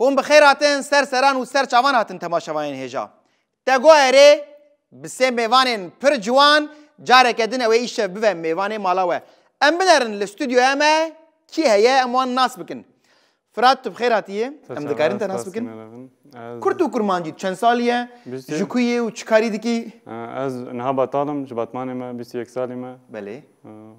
هم بخیر هاتن سر سران و سر چاوان هاتن تماشاوان هجا تگو اره بسه میوان پر جوان جاره کدن و ایش بو میوان مالاوه ام بنرن الاستودیو اما کی هيا امان ناس بکن فرات بخیر هاتیه ام دکارین تا ناس بکن کرد و کرمانجی چند سالیه جکویه و چکاری دکی از نها بطالم جباتمانه ما 21 سالی ما بله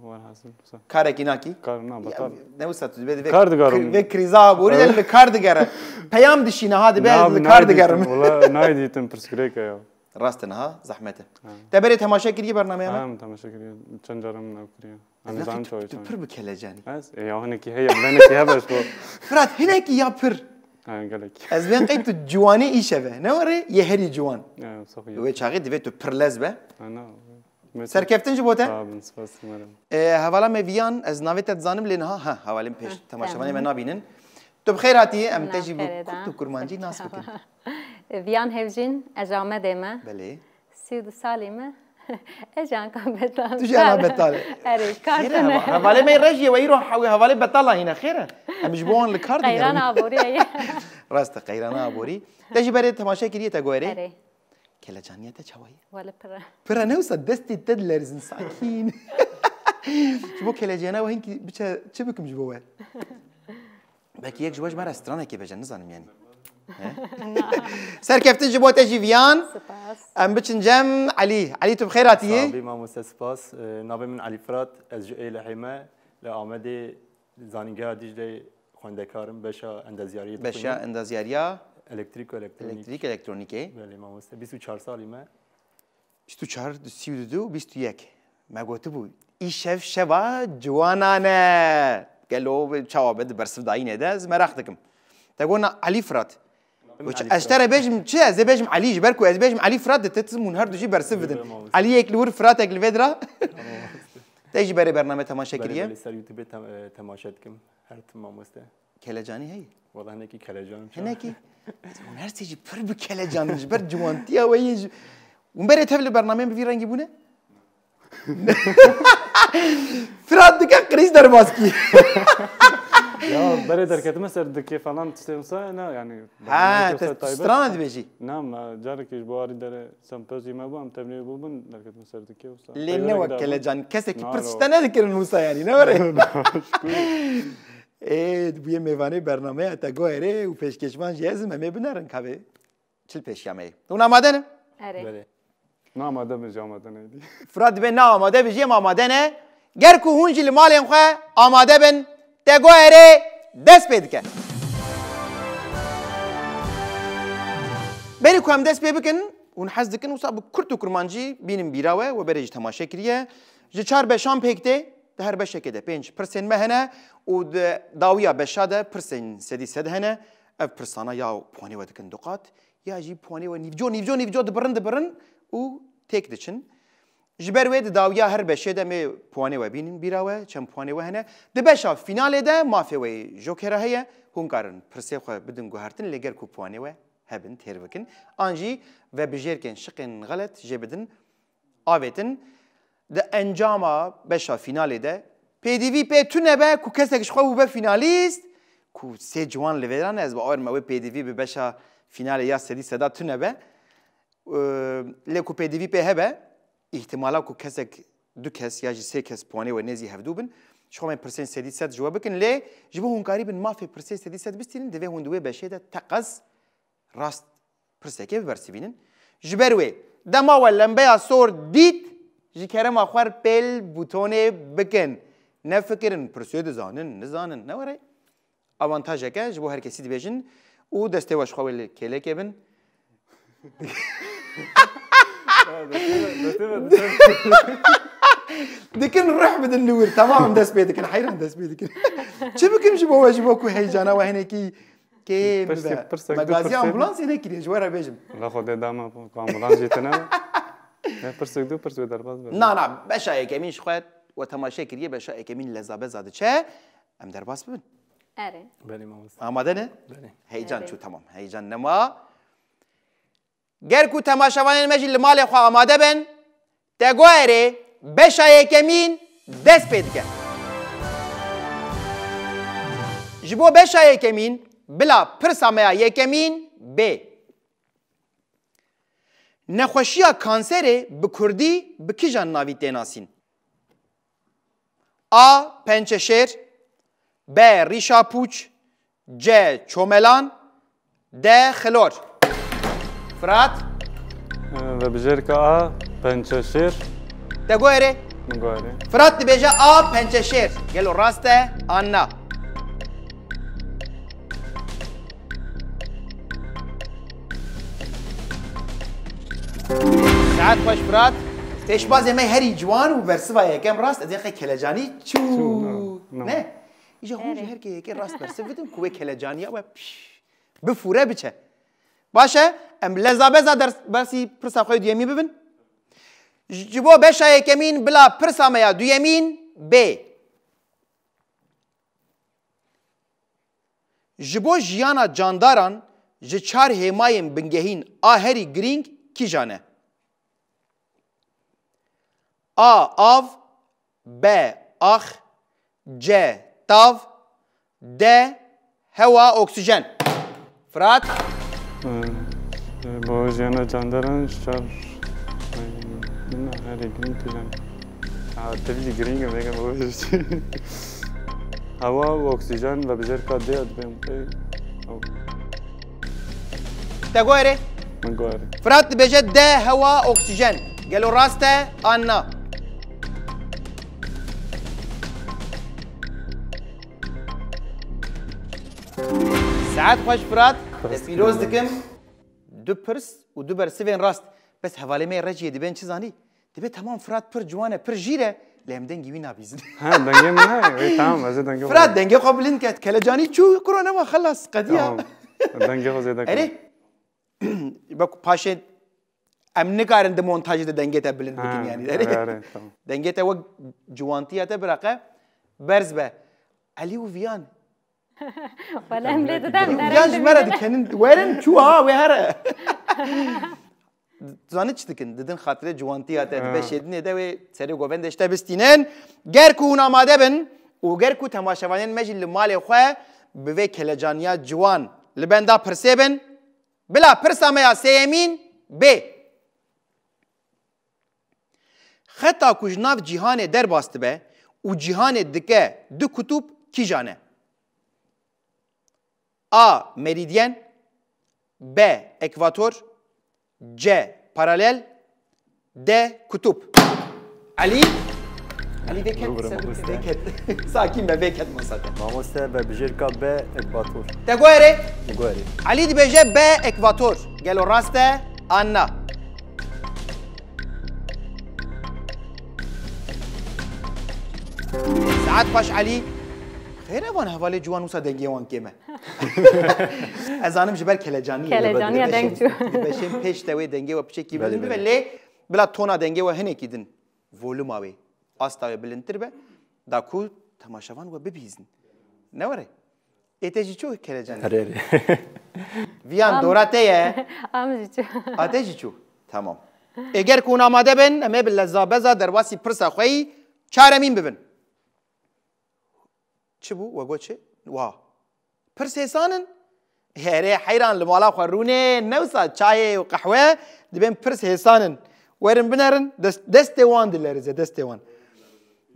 وار حاصل کاره کی ناکی کار نه بطال نوست بده کار دگارم و کریزا بوری دل کار دگاره پیام دشینه ها دبه کار دگارم والله نايديتم برسكريكا يا راست نها زحمته تبري تماشا کردی برنامه ما تماشا كريا چند جارم نكريا انا زعم شوي پر بکله جانی بس يا هناك هي بلانك هبش فرات هناك یا پر قالك از بین قیت جوانی ایشه به نوره یه هری جوان صحيح و چاقی دوی تو پر لزبه انا سرکفتن جبوته بس مرم حوالا میویان از ناویت زانم لینها ها حوالیم پیش تماشاوانی من نبینن تو بخیر هاتی ام تجی بو تو کرمانجی ناس بکن ویان هفجین اجامه دیمه بله 32 سالمه اجان کام بتال تو جانا بتال اری کار خیره حوالی می رجی و ایرو حوالی بتالا هنا خیره امش بون لکار دیگه قیران آبوری راست قیران آبوری تجی برای تماشا کردی تا گویره اری کلا جانیت چوایی ولا پرا پرا نوسا دستی تدلرزن ساکین شبو کلا جانا و هنکی بچه چه بکم جبوه بلکه یک جواج ما رستورانه که بجن نزانم یعنی سرکفتن جبو تجی ویان ام بچن جم علی تو بخیر هاتیه صاحبی ما مستسپاس نابه من علی فرات از جوئی لحیمه لآمده زانینگاه دیجله خوندکارم بشا اندازیاری بشا اندازیاریا الکتریک و الکتریک الکترونیکی بله ما مست 24 سالی ما 24 32 21 ما گفته بود این شف شوا جوانانه قالوا شوابد برسف داينه ده از مراخ دكم تقولنا علي فرات اشترى بيجم شي از بيجم علي جبركو از بيجم علي فرات تتسمون هردو جي برسف بدن علي يكلور فراتك الفدرا تيجي بري برنامج تماشا كريه بله سر یوتیوب تماشا دكم هر ما مست كلاجاني هي والله هناكي کلجان هناكي اون هر تيجي برب كلاجان جبر جوانتيا ويج ومبري تفل برنامج بفي رنگي بونه فرات دكان قريش در ماسكي يا بري دركت مصر دكي فلان تستمسا انا يعني ها تستراند بيجي نعم جارك جباري در سمبوزي ما بو ام تبني بوبن دركت مصر دكي وصا لين وكله جان كسك برستانه ذكر موسى يعني نوري ايه بوی میوانه برنامه تا گوهره و پیشکشمان جهازم همه بنارن کابه چل پیشیامه اون آماده نه؟ اری بله نه آماده بجی آماده نیدی فراد به نه آماده بجیم آماده نه گر کو هونجی لمالیم خواه آماده بن تا گوهره دست پید کن بری که هم دست پید بکن اون حز دکن و صاحب کرد و کرمانجی بینم بیراوه و بری تماشا کریه جه چار بشام پیکته ده هر بشه کده پنج پرسن مهنه و داویا بشاده پرسن سدی سد هنه اف پرسانا یا پوانی و دکن دقات یا جی پوانی و نیفجو دبرن و تک دچن جبر وید داویا هر بشه ده می پوانی و بینن بیراوه چم پوانی و هنه ده بشا فینال ده مافی و جوکر هیا هون کارن پرسه خو بدن گوهرتن لگر کو پوانی و هبن تیر بکن آنجی و بجرکن شقن غلط جبدن آویتن ده انجام بشا فینال ده PDV pe tunebe ku kesek şxu be finalist ku se juan leveran ez ba orma ve PDV be beşa finale ya sedi seda tunebe le ku PDV pe hebe ihtimala ku kesek du kes ya ji se kes puane ve nezi hevdubin şxu men persen sedi sed jwabekin le jibu hun qaribin ma fi persen sedi sed bistin de ve hun duwe beşe de taqaz rast perseke versibinin jiberwe dama wellen be sor dit ji kerem akhwar pel butone beken نه فکرن پرسید زانن نزانن نه وره آوانتاژه که جبو هر کسی دیویژن او دسته واش خوال کله کبن دکن روح بدن نور تمام دست بید دکن حیران دست بید دکن چه بکن جبو کو هیجانا و هنه کی که مغازی آمبولانس اینه کی جواره بیجم لا خود داما آمبولانس جیتنا نه پرسک دو پرسک درباز نه بشه یکمیش خود و تماشا کریه بشه اکمین لذابه زاده چه ام در باس ببین اری بله ما مست آماده نه بله هیجان چو تمام هیجان نما گر کو تماشاوان مجل مال خو آماده بن تگواره بشه اکمین دست پید کن جبو بشه اکمین بلا پرسامیا یکمین ب نخوشیا کانسر به کردی به کی جان ناوی تناسین آ پنچشیر ب ریشا پوچ ج چوملان د خلور فرات و بجرکا آ پنچشیر دگوره مگواره فرات دبیجه آ پنچشیر گلو راسته آنا ساعت خوش فرات تیش باز می هری جوان و برسوا یکم راست از یخی کلجانی چو نه ایجا هون هر که راست برسه بدم کوه کلجانی و بفوره بچه باشه ام لذابه در برسی پرسا خوی دیمی ببین جبو بشا یکمین بلا پرسا میا دویمین ب جبو جیانا جانداران جچار همایم بنگهین آهری گرینگ کی جانه آ آو ب آخ ج تاو د هوا اکسیژن فرات با جیانا جانداران شار نه هری گرینگ کجان تبدیل گرینگ میگم باش هوا و اکسیژن و بجرکا دیاد بیم تگوره مگواره فرات بجه د هوا اکسیژن گلو راسته آنا ساعت خوش فرات دستیروز دکم دو پرس و دو برسوین راست بس حواله می رجیه دبین چی زانی دبی تمام فرات پر جوانه پر جیره لیم دنگی وی نابیزن ها دنگه نه تمام از دنگه فرات دنگه قبلین که کلجانی چو کرونا ما خلاص قدیا دنگه خو زیاده اری بک پاشه ام نکارن ده مونتاژ ده دنگه تا بلند بکن یعنی اری دنگه تا و جوانتیه تا برقه برز به علی و ویان ولا مليت دم ویانش مرد کنن ویرن چو ها ویهره زانه چی دکن ددن خاطر جوانتیه تا به شدنه ده و سری گووندش تا بستینن گر کو ناماده بن و گر کو تماشاوانین مجل مال خواه به کلجانیا جوان لبندا پرسیبن بلا پرسامیا سیمین ب خطا کجناف جهان در باست به و جهان دکه دو کتوب کی جانه آ مریدین ب اکواتور ج پارالل د کتوب علی ویکت ساکین به ویکت مساته ماموسته و بجرکا ب اکواتور تگوره مگواره علی دی بجه ب اکواتور گلو راسته آنا ساعت خوش علی خیره وان حواله جوان وسا دنگی وان کمه از آنم جبر کلجانی دنگ تو بشیم پیش دوی دنگی و پیچه کی بلند ولی بلا تونا دنگی و هنه کیدن ولوم آوی آستاوی بلندتر به داکو تماشاوان و ببیزن نوره ایتجی چو کلجانی هره ویان دوراته یه آموزی آتشی چو تمام اگر کون آماده بن همه باللذابزا در واسی پرسا خویی چارمین ببن چه بو وگو چه؟ واه پرس حسانن هره حیران لمالا خورونه نوسا چای و قهوه دبین پرس حسانن ویرن بنرن دست وان دلرزه دست وان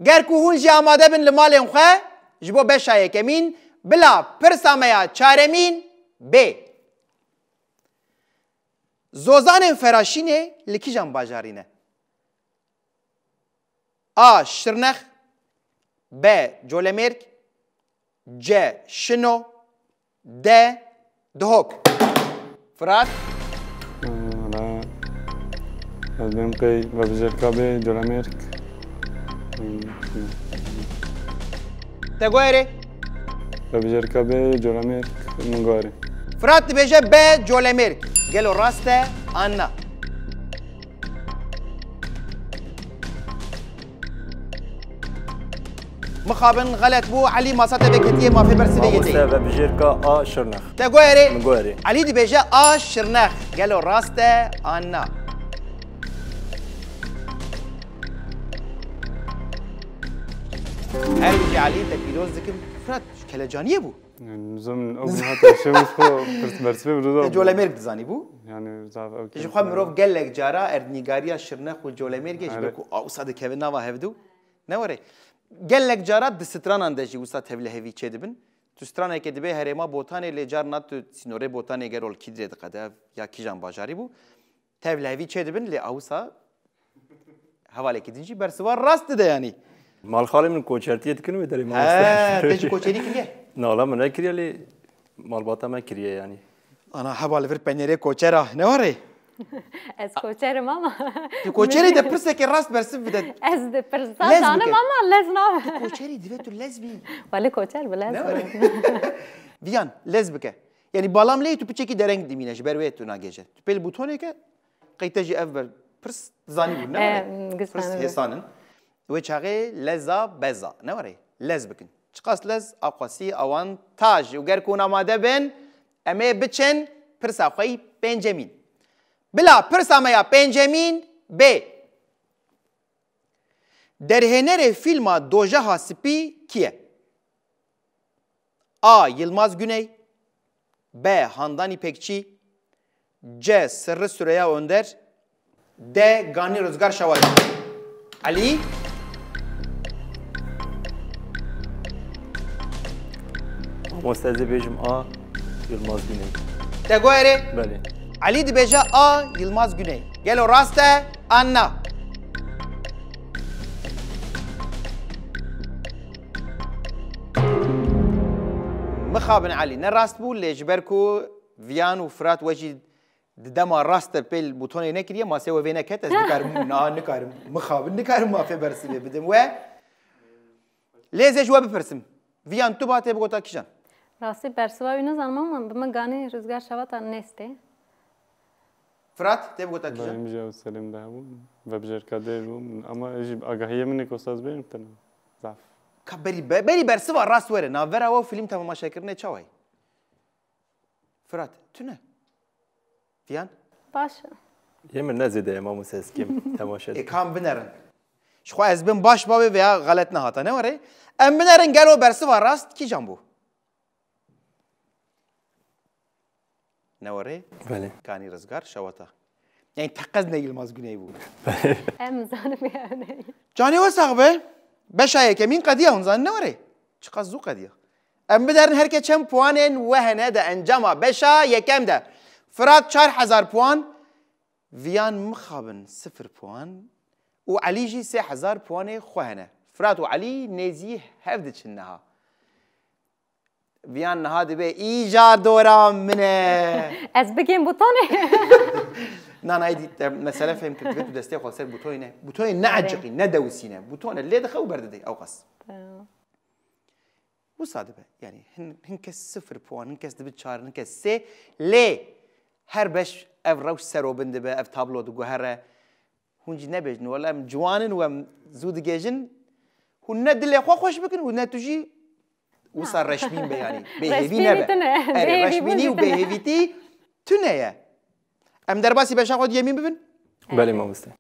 گر کو هون جی آماده بن لمال خواه جبو بشایه کمین بلا پرسامیا چارمین ب زوزان فراشینه لکی جان باجارینه آ شرنخ ب جولمرک ج شنو د دهوک فرات از بیم قی و بجرکا به جولامرک تگویره و بجرکا به جولامرک مگواره فرات بيجي ب جولميرك قالوا راسته أنا مخابن غلط بو علي ما صات بكتيه ما في برسي ماموسته بيجي و بجرکا آ شرنخ تقولي مگواره علي دي بيجي شرنخ قالوا راسته أنا هل بيجي علي تكيلوز ذكر فرات كلا جانيه بو نظام أول ما هذا الشيء مش هو برسبي برضو جولمرگ دزانی بو يعني زعف أوكي جی خواهم مروف گلک جارا اردنیگاریا شرنخ و جولمرگش بکو آوساد که نوا هفدو نوره گلک جارا دستران اندازی وسط هفله هوی چه دبن تو سترانه که دبی هرما بوتانه لجار نات تو سینوره بوتانه گرول کیدرد قده یا کیجان باجاری بو هفله هوی چه دبن لی آوسا حواله کدینجی برسوار راست ده یعنی مال خاله من کوچرتیت کنم داری ما تجی کوچری کلیه نه لا من نکریه لی مال باتا ما کریه یعنی انا حواله فر پنیره کوچرا نوره از کوچر ماما تو کوچری ده پرسه که راست برسه بده از ده پرسان انا ماما لازم کوچری دیوه تو لزبی ولی کوچر بلازم ویان لزبکه یعنی بالام لی تو پچکی درنگ دیمینش بروی تو ناگیجه تو پیل بوتونه که قیتجی اول پرس زانی بود نه پرس حسانن و چاقه لزا بزا نوره لزبکن چقاس لز اقاسی اوان تاج و گر کون آماده بن اما بچن پرس اخوی بنجامین بلا پرس آمایا بنجامین ب در هنر فیلم دوجه هاسپی کیه A. Yılmaz Güney B. Handani Pekçi C. Sırrı Süreyya Önder D. Gani Rızgar Şavari Ali مستعد بیشم آ Yılmaz Güney De goere بله Ali de beja A. Yılmaz Güney Gelo raste Anna مخابن علي نراست بول ليش بركو فيان وفرات وجي دما راست بيل بوتوني نكريه ما سوى فينا كتس نكارم نا نكارم مخابن نكارم ما في برسلي بدم و ليش جواب برسم فيان تو باتي بقولتا كيشان راستی برسوا اینو زمان بما گانی روزگار شوات نیسته فرات تبغوتا كيشان بایم جا سلام دهون و بجر کادر بوم اما اجيب آگاهی منی کوساز بیم تنم ضعف بري برسوا راست وره نافرا و فيلم تمام شاكرنه چاوي فرات تونه فيان باشه yemin nezide ما مساس كم تماشا كام بنرن شخو از بن باش بابي ويا غلط نهاتا نوري ام بنرن گلو برسوا راست كي جنبو نوري بله كاني رزقار شواتا يعني تقزنا يلماز گني بو ام زانم يعني جاني وساقبه بشايه كمين قضيه هنزان نوري چه قزو قضيه ام بدرن هر که چم پوانن وهنه ده انجام بشا یکم ده فرات 4000 پوان ویان مخابن 0 پوان و علی جی 3000 پوان خوهنه فرات و علی نزی هفده چنها ویان نها دبه ایجار دورا منه از بگیم بوتونه نه ایدی مسئله فهم که تو دسته خاصر بوتونه بوتونه نه عجقی نه دوسینه بوتونه لی دخو برده او قص وصادبه يعني هنكس 0 بوان هنكس دبت شهر هنكس سي لي هر باش اف روش سرو بندبه اف تابلو دو هر هونجي نبجن ولا ام جوانن و زود جيجن هون ندل خو خوش بكن و نتوجي وصار رشمين يعني بهيفي نبه رشميني و بهيفيتي تنيا ام درباسي باش اخذ يمين ببن بله ما مسته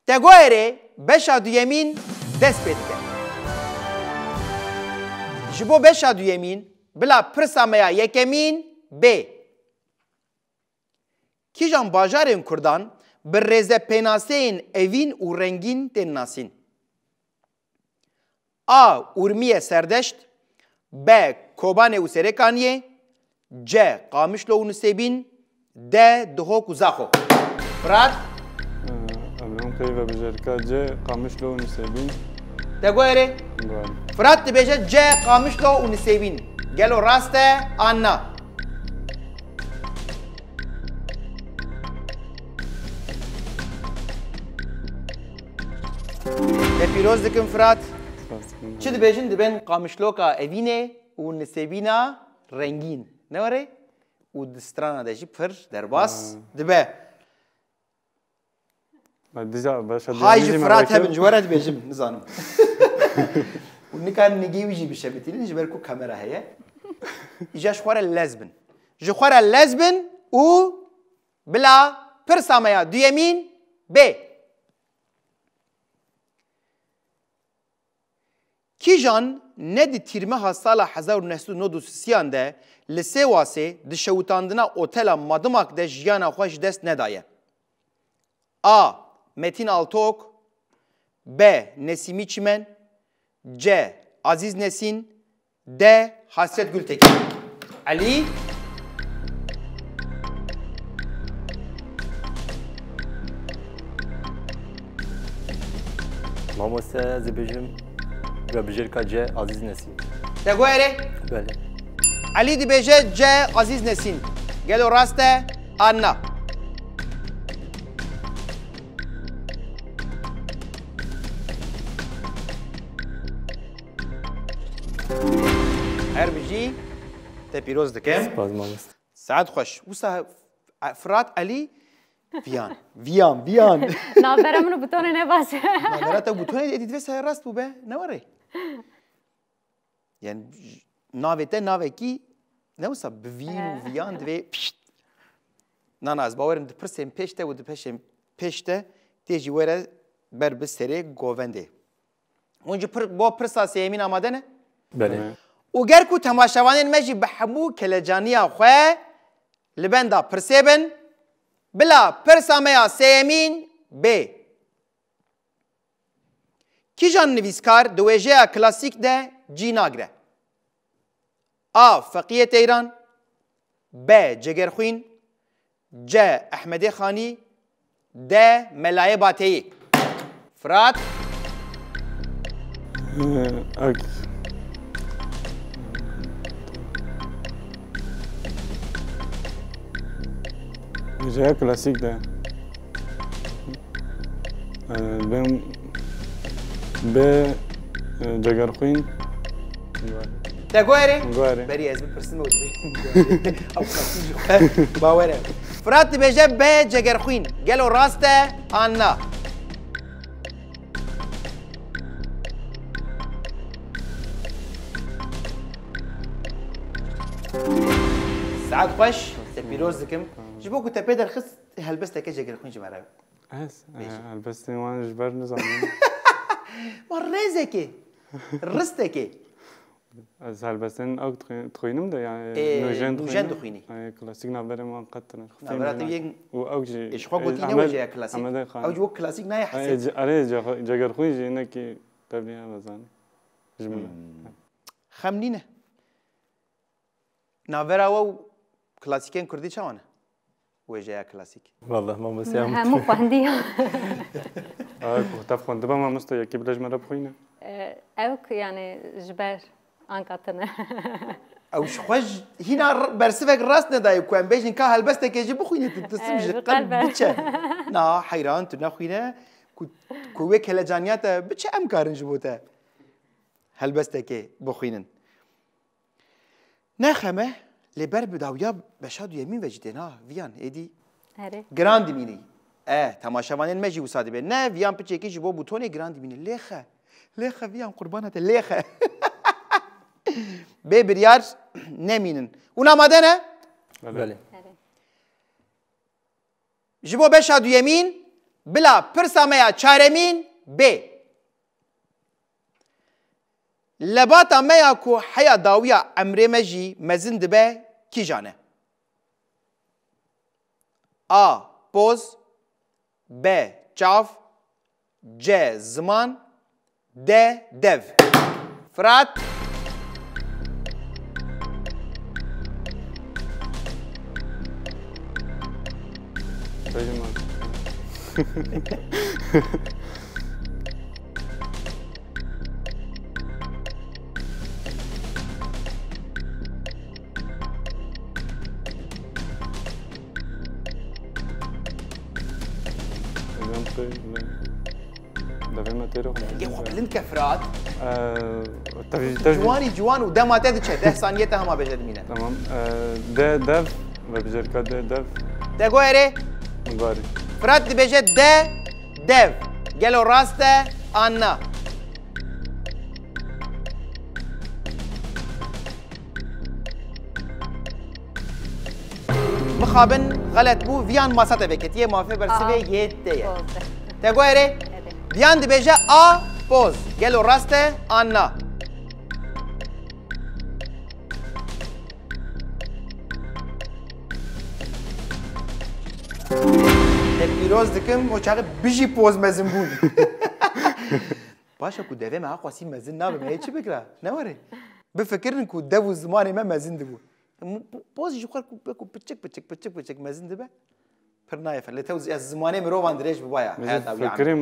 تغويري باش ادو يمين دس بيتك جبو بشا دو يمين بلا پرسا ميا يكمين ب كيجان باجارين كردان بالرزة پيناسين اوين و رنگين تن ناسين A. Urmiye Serdešt B. Kobane u Serekaniye C. Qamışlo u Nusebin D. Duhok u Zaho Fırat امنهم كي و بجر كاجة قامش لو نسبين Tegoyere قال Fırat dibeje C. Qamışlo u Nusebin Gelo raste Anna Piroz dikim Fırat چه دبیجن دبن قامشلوکا اوینه و نسبینا رنگین نوره و دسترانا دجی پر درباس دبه ديجا باش هاي فرات هبن جوارا دبيجم نزانم و نکار نگیویجی بشه بتیلی نجبرکو کامera هیا ایجا شخوار لزبن جخوار لزبن و بلا پر سامیا دیمین ب کیجان ندی تیرمه ها سال 1993 ده لسه واسه دشوتاندنا اوتلا مادماک ده جیانا خوش دست ندایه. A. Metin Altıok B. Nesimi Çimen C. Aziz Nesin D. Hasret Gültekin. Ali مامۆستا زبێژم بە بژێرکە جێ عزیز نەسیم. Tegoere بەێ. Ali dibêje C. Aziz Nesin. Gelo rast e Anna. Her bijî te pîroz dikim. سپاس مامۆستا. Saet xweş. Wisa Fırat Ali Viyan. نابرا منو بتونه نباشه Navera te butone edî divê seher rast bû be ne were. Yani navê te navekî ne wisa bi vîn û viyan divê nana ez bawerim di pirsên pêş te û di peşên pêş te tê jî were ber bi serê govendê. Hûn jî bo pirsa sêyemîn amade ne? بەێ. û ger ku temaşevanên me jî bi hemû kelecaniya xwe li benda pirsê bin bila pirsa me ya sêyemîn bê. Kîjan nivîskar di wêjeya klasîk de cî nagire? A. Feqiyê Teyran B. Cegerxwîn C. Ehmedê Xanî D. Melayê Bateyî. Fırat Ak. Jaya klasik de. Ben B. Cegerxwîn Tegoere Goere. Berî ez bipirsim û dibê bawer e. Fırat dibêje B. Cegerxwîn. Gelo rast e Anna. Saet xweş te pîroz dikim. Ji bo ku te pê derxist helbesteke Cegerxwîn ji me re. Ez elbette wan ji ber nizanim. Wan rêzekê ristekê. Ez helbestên ew dixwînim de yani nûjen dixwînî. Klasîk navberên wan qet tune. Navbera te yek û ew jî eşxwe gotî ne wêjeya klasîk. Ew ji bo klasîk naye hesed. Erê Cegerxwîn jî hinekî tevliya vezanim. Ji min. Xemnî ne. Navbera we û klasîkên Kurdî çawan e? Wêjeya klasîk. والله مامۆستا همو خوندی Tev xwendibe mamosta yekî bilej me re bixwîne. اوک یعنی جبر آنکاتنه Ew ji xwe hîna bersivek rast nedaye ku em bêjin ka helbestekê jî bixwîne tu tisim ji qelb biçe. Na heyran tu nexwîne ku wê kelecaniya te biçe em karin ji bo te helbestekê bixwînin. Nexeme lêber bi dawiya beşa duyemîn ve jî tê na viyan êdî هره giran dimînî. Temaşevanên me jî wisa dibe. Ne viyan piçekî ji bo butonê giran dimînî. Lêxe viyan qurbana te lêxe. Bê biryar nemînin. Hûn amade ne? بەێ. Ji bo beşa duyemîn bila pirsa me ya çaremîn bê. Lebata me ya ku heya dawiya emrê me jî mezin dibe kîjan e? A. Poz B. Çav C. Ziman D. Dev. Fırat Bejim man. Devê me têro Gê xwe bilind ke Fırat. tev Ciwanî ciwan û dema te diçe. 10 saniye te hema bêje dimîne. Tamam. Dev ve bijerka dev Te goerê Goerê. Fırat dibêje dev. Gelo rast e Anna. Mixabin xelet bû viyan masa te veketiye mafe bersivê yê te ye. Te goerê Viyan dibêje A. Poz. Gelo rast e Anna. پیروز دکم و چاقه بیجی پوز مزن بون باشه کو دوی ما قاسی مزن نابه ما چی بکره نواره بفکرن کو دو زمان ما مزن دبو پوز جو خور کو پچک مزن دبه پر نایفه لتو از زمانه مرو واندريش ببايا فكرين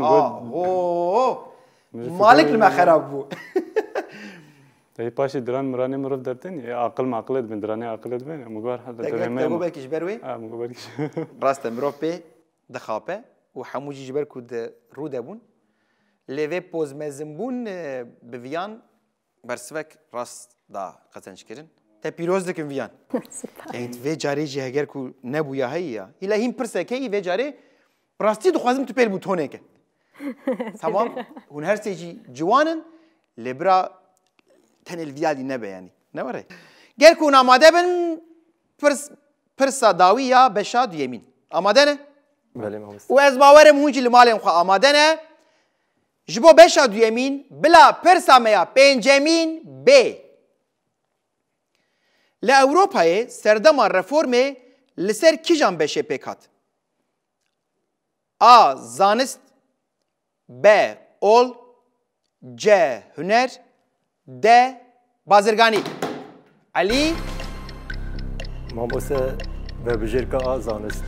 مالك لما خراب بو تاي باشي دران مراني مرف درتين عقل معقلت بين دراني عقلت بين مقار حتى تقول بالك جبروي مقار بالك راست مروف بي دخابه وحموجي جبر كود رودبون ليفي بوز مزنبون بفيان برسفك راست دا قزنش كرن تا پیروز دکن ویان یعنی وی جاری جه اگر کو نبویا هیا ایلا هیم پرسه که وی جاری راستی دو خوازم تو پیل بوتونه که تمام هون هر سیجی جوانن لبرا تن الویادی نبه یعنی نوره گر کو آماده بن پرسا داویا بشاد یمین آماده نه بله مهندس و از باورم هونجی لمالم خو آماده نه جبو بشاد یمین بلا پرسا میا پنجمین بی لأوروپای سردما رفورمه لسر کیجان بشه پیکات A. زانست B. اول C. هنر D. بازرگانی علی مهندس به بجرکا آزانست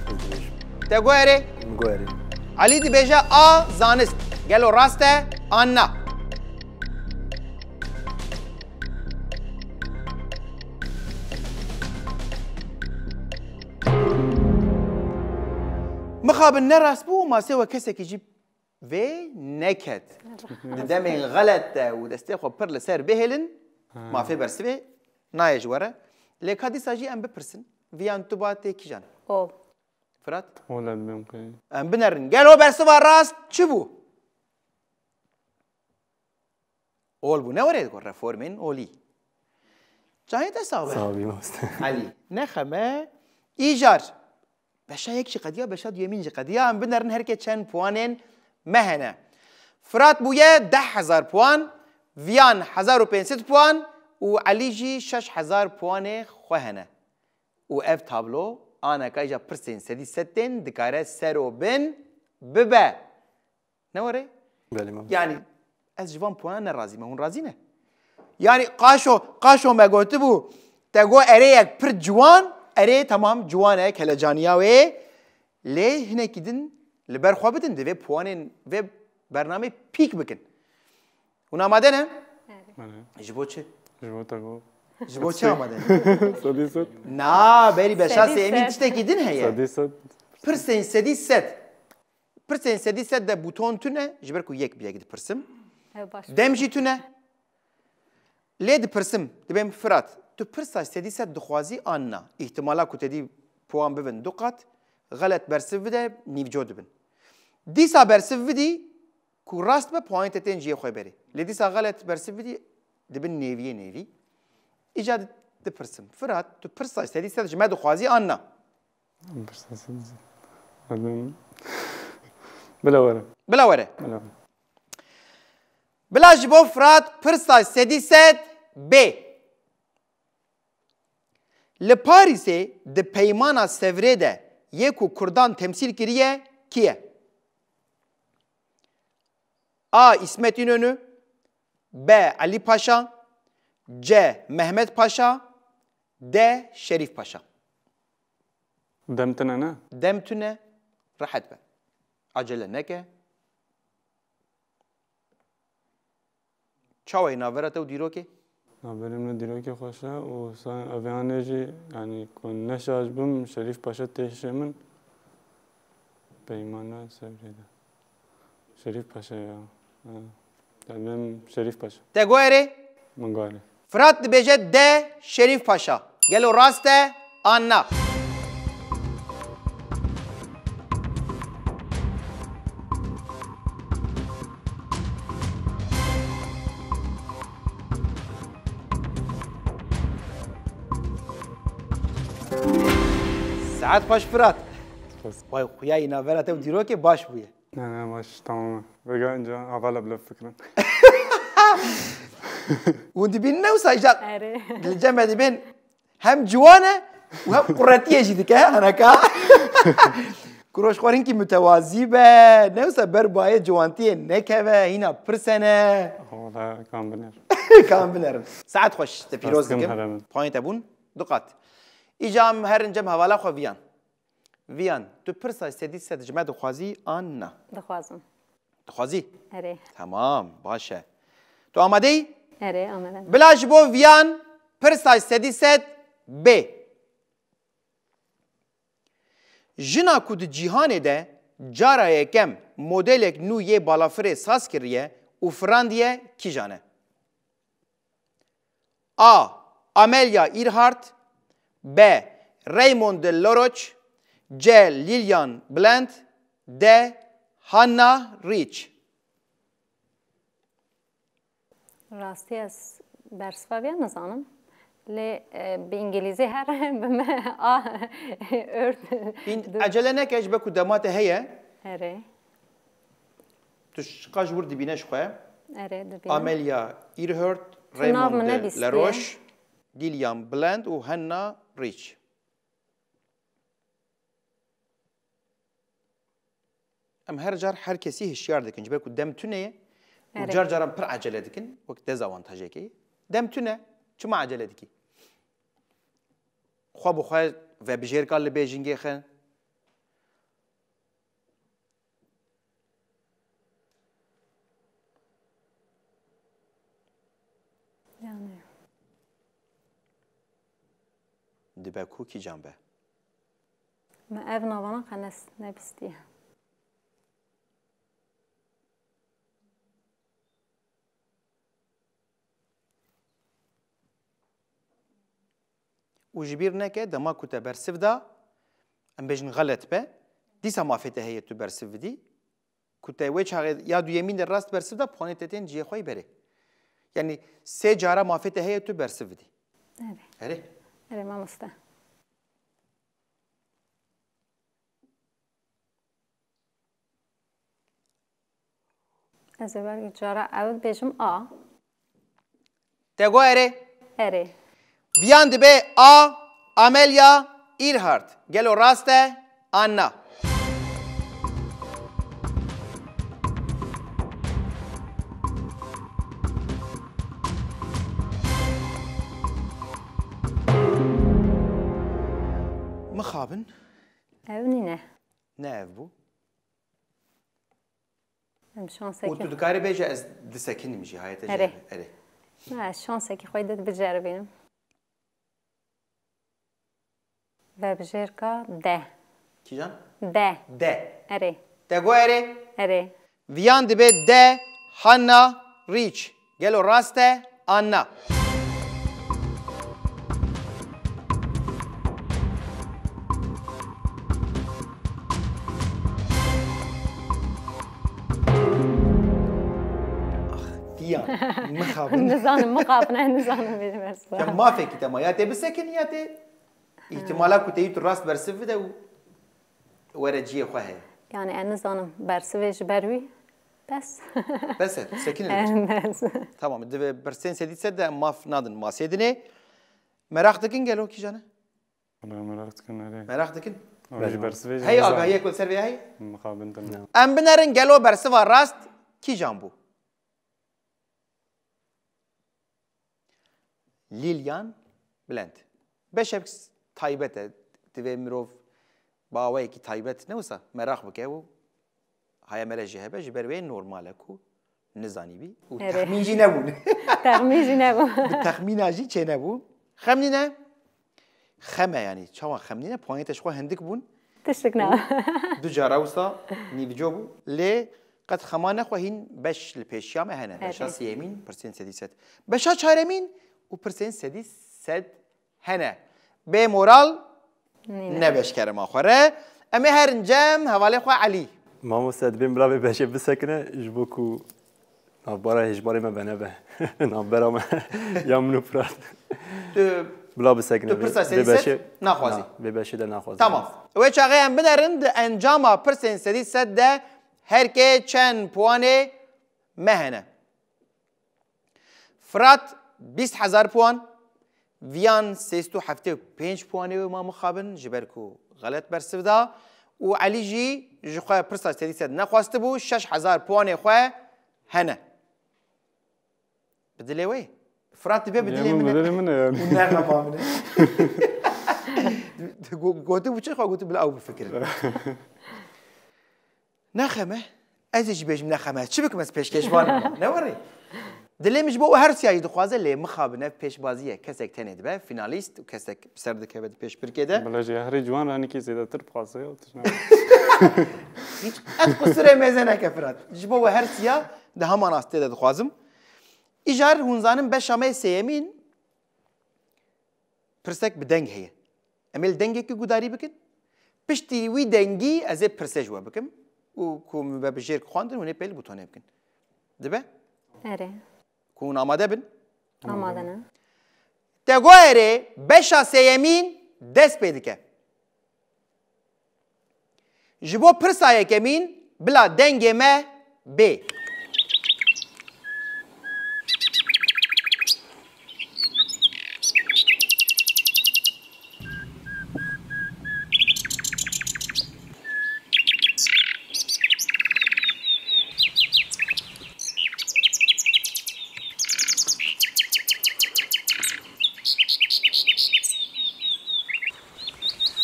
تگو اره مگویری علی دی بیجا A. زانست گلو راسته آن نه مخابن نراس بو ما سوى كسك يجيب في نكد دم غلط ودستيخو برل سير بهلن ما في برسبه نايج ورا لك هذه ساجي ام ببرسن في انتباتي كيجان او فرات ولا ممكن ام بنرن قالوا برسبه راس شبو اول بو نوري تقول رفورمين اولي جاي تصاوب صاحبي مهندس علي نخمه ايجار بشا يكشي قديا بشا يمين قديا ام بنرن هركه چن پوانين مهنه فرات بويه 10000 پوان ويان 1500 پوان و علي جي 6000 پوان خوهنه و اف تابلو انا كاجا پرسين سدي ستين دكاره سرو بن ببا نوري بله مهندس يعني از جوان پوان راضي ما هون راضي نه يعني قاشو ما قلتبو تقو اريك پر جوان اره تمام جوانه کلجانیاوی لی هنه کدن لبر خواه بدن دوی پوانین و برنامه پیک بکن اون آماده نه؟ جبو چه؟ جبو تاگو جبو چه آماده نه؟ صدي صد نا بری بشا سیمین تشته کدن هیا صدي صد پرسین سدی ست ده بوتون تونه جبر کو یک بیاگی ده پرسم باش دمجی تونه لی ده پرسم دبیم فرات تو پرسا سدی ست دخوازی آننا احتمالا کو تدی پوان ببن دو قط غلط برسف بده نیوجو دبن دیسا برسف بدی کو راست به پوان تتن جیه خواه بری لی دیسا غلط برسف بدی دبن نیوی ایجاد ده پرسم فرات تو پرسا سدی ست جمع دخوازی آننا بس بلا ورا بلا وره بلا بلا جبو فرات پرسا سدی ست بی لپاریسه د پیمانا سوره ده یکو کردان تمثیل کریه کیه؟ A. İsmet İnönü B. Ali Paşa C. Mehmet Paşa D. Şerif Paşa دمتنا انا Demtüne rahat be. Acele neke. Çavay naverate u diro ki? بریم ندیرو که خوشه و اویانه جی یعنی کن نشاج بم شریف پاشا تیشه من پیمانه سبریده شریف پاشا یا دلم شریف پاشا Tegoere من گاره Fırat Bejet D. Şerif Paşa. Gelo raste anna. ساعت باش فرات وای خویای ناورات و دیرو که باش بویه نه نه ماش تمام بگه اینجا اول بلا فکرن و دبین نو سایجات اره الجمع دبین هم جوانه و هم قراتیه جدی که انا کا کروش خوارین کی متوازی به نوسا بر باید جوانتی نکوه هینا پرسنه والله كان بنر کام بنرم ساعت خوش تپیروز دستگم دکم هرمن. پایین تبون دقت ایجام هر انجام حواله خو ویان تو پرسای سدی سد جمع دخوازی آن نه دخوازم دخوازی اره تمام باشه تو آماده ای؟ اره آمدم بلاش بو ویان پرسای سدی سد ب جنا کود جیهان ده جارا یکم مدل نو یه بالافر ساز کریه و فراندیه کی جانه A. Amelia Earhart B. Raymond Loroch C. Lillian Bland D. Hannah Rich راستی از برسفاویا نزانم لی به انگلیزی هر به من این عجله نکش بکو دمات هیه اره توش قاش ورد بینش خواه اره دبیرم Amelia Earhart نام Raymond نبیستیه. Laroche Lillian Bland و Hannah Rich ام هر جار هر کسی هشیار دکن جبر کو دم تونه و آره. جار جارم پر عجله دکن وقت دزاوانتاژه کی دم تونه چما عجله دکی خو بخو و بجیر کال بیجینگ خن یعنی دبا کو کی جنبه ما اف نوانا خنس نبیستیه و جبیر نکه دما کو تبرسف دا ام بجن غلط به دیسا مافته هي تو برسف دی كنت وجه یا دو يمين الراست برسف دا بوانتتين جي خوي بره يعني سه جارا مافته هي تو برسف دی اره هره اره ما مسته از اول جارا اول بیشم تگو هره اره ویان دبه آملیا ایرهارت گلو راسته آنا مخابن اونی نه نه بو ام شانس و تو دکاری بیجه از دسکنی میشی هایت اره. اره نه شانس که خواهی داد بجربیم و بجر که کی جان ده ده اره تگو هره اره ویان دبه ده هانا ریچ گلو راسته آنا ویان مخابن نزانم مقابنه نزانم بیدیم یا ارسوا ما فکر تما یا ته بسکن یا ته احتمالا کو ته تو راست برسف ده و ورجی خواه يعني أنا نزانم برسويش بروي بس بس سكين بس تمام ده برسين سدي سد ما في نادن ما سيدني مراخ دكين قالوا كي جانا والله مرات كنا عليه مراخ دكين أوجي برسفيج هي آقا هي كل سر هي مقابل تمام ام بنرن قالوا برسوا راست كي جامبو ليليان بلند بشبكس تايبته تبي مروف باوي كي تايبت نوسا مراخ بكيو هاي مرجي هبه جبر وين نورمال اكو نزاني بي وتخمين جي نبون تغميزي نبو بالتخمين اجي چه نبو خمنينه خمه يعني چاوا خمنينه پوينتش خو هندك بون تشتكنا دو جارا وسا نيفجو بو لي قد خمانه خو هين بش البيشيام هنا بشاس يمين برسين سدي ست بشا چارمين و برسين سدي سد هنا به مورال نبش كرم آخره اما هرنجم حواله خو علي ما مستدبين بلا ببشه بسکنه جبوکو نبارا هجباری ما بنبه نبارا ما یا منو فراد بلا بسکنه تو پرسا سدی نخوازی ببشه ده نخوازی تمام و چاقه هم بنرند انجام پرسین سدی سد ده هر که چند پوانه مهنه فرات 20,000 پوان ویان 375 پوانه و ما مخابن جبرکو غلط برسف دا و علی جی جخوا پرسا سدیسد نخواست بو 6000 پوان خوا هنه بدلی وی فرات به بدلی منه نه نفهمنه گوته بچه خواه گوته بلا او بفکر نخمه ازش بیشم نخمه چی بکم از پیشکشوان نوری دلیمش با هر سیایی دخوازه لی مخابنه پیش بازیه کسک تنید به فینالیست و کسک سرد که بده پیش برکده بلاجی هر جوان رانی کی زیاده تر بخواسته و تشنه هیچ از قصره میزنه که فرات جبا هر سیا ده همان استه ده دخوازم ایجار هونزانم به شامه سیمین پرسک بدنگ هیه امیل دنگی که گوداری بکن پشتی وی دنگی از پرسج و بکم و کوم به بجیر خواندن و نه پیل بوتونه بکن دبه اره کون آماده بن آماده نه تگوهره بشا سیمین دست پیدا که جبو پرسایه کمین بلا دنگ ما بی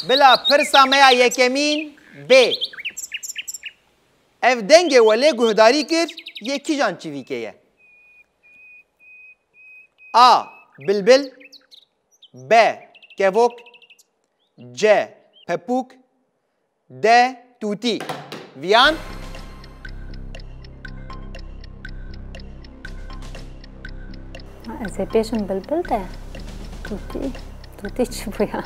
بلا پرسا میا یکمین بی اف دنگ ولی گهداری کرد یکی جان چیوی که یه آ بلبل ب کوک ج پپوک د توتی ویان از پیشم بلبل ده توتی چی بویا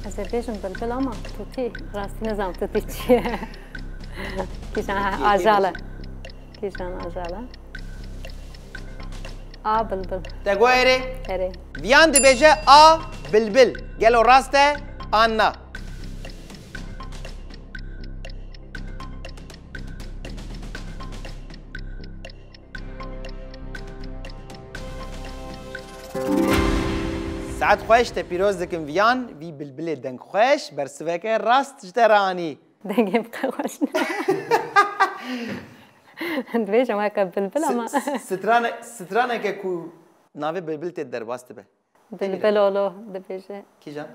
از پیشم بلبل اما توتی راستی نزام توتی چیه کیشان آجاله آ بلبل تگوهره اره ویان دی بیجه آ بلبل گلو راسته آنا ساعت خوش تا پیروز دکم ویان وی بلبل دنگ خوش برسوه که راست جترانی دنگم خوش نه دویشم که بلبل اما سترانه که کو ناوی بلبل تید در باسته به بلبل اولو دویشه کی جان؟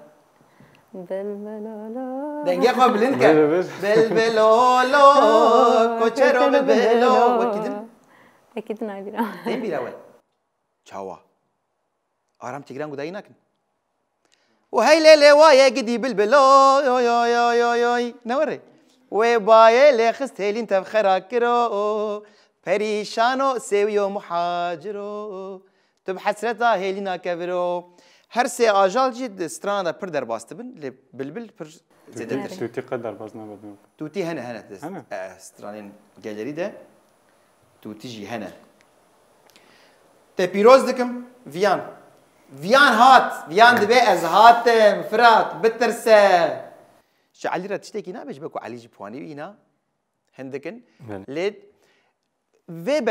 بلبل اولو دنگی خواه بلند که بلبل اولو کچرو بلبلو وکیدن؟ اکید نبیرم دیم بیره وی چاوا آرام تیگران گودایی نکن و هی لیلی وایه گدی بلبلو نوره و بایه لیخست هیلین تبخرا کرو پریشانو سویو محاجرو تب حسرتا هیلینا کبرو هر سه آجال جید ستران دا پر در باسته بن بلبل پر زیده توتی قدر باز نبودم توتی هنه سترانین گالری ده توتی جی هنه تپیروز دکم ویان دبی از هاتم فرات بترسه شو علی را تشتكي نا بيش بكو علي جبواني وينا هندكن ليد و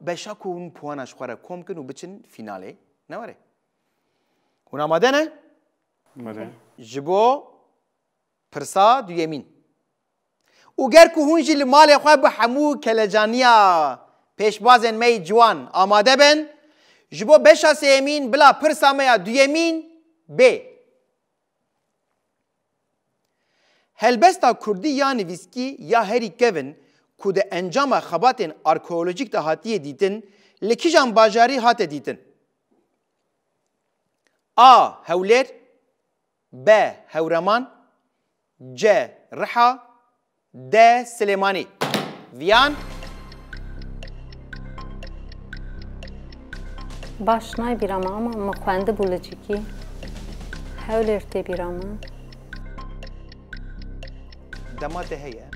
بشا كون بواناش خوره كوم كن وبتشن فينالي نوري هنا مادنه جبو پرسا دو يمين وگر کو هونجي المال خواه بحمو کلجانيا پیش بازن می جوان آماده بن جبو بشا سيمين بلا پرسا ميا دو يمين بي هلبستا کردی یا نویسکی یا هری کوین کود انجام خبات آرکئولوژیک ده هاتیه دیتن لکیجان باجاری هات دیتن آ هولر ب هورمان ج رحا د سلیمانی ویان باش نبیرم اما مخونده بولوژیکی هولر تبیرم دماته هي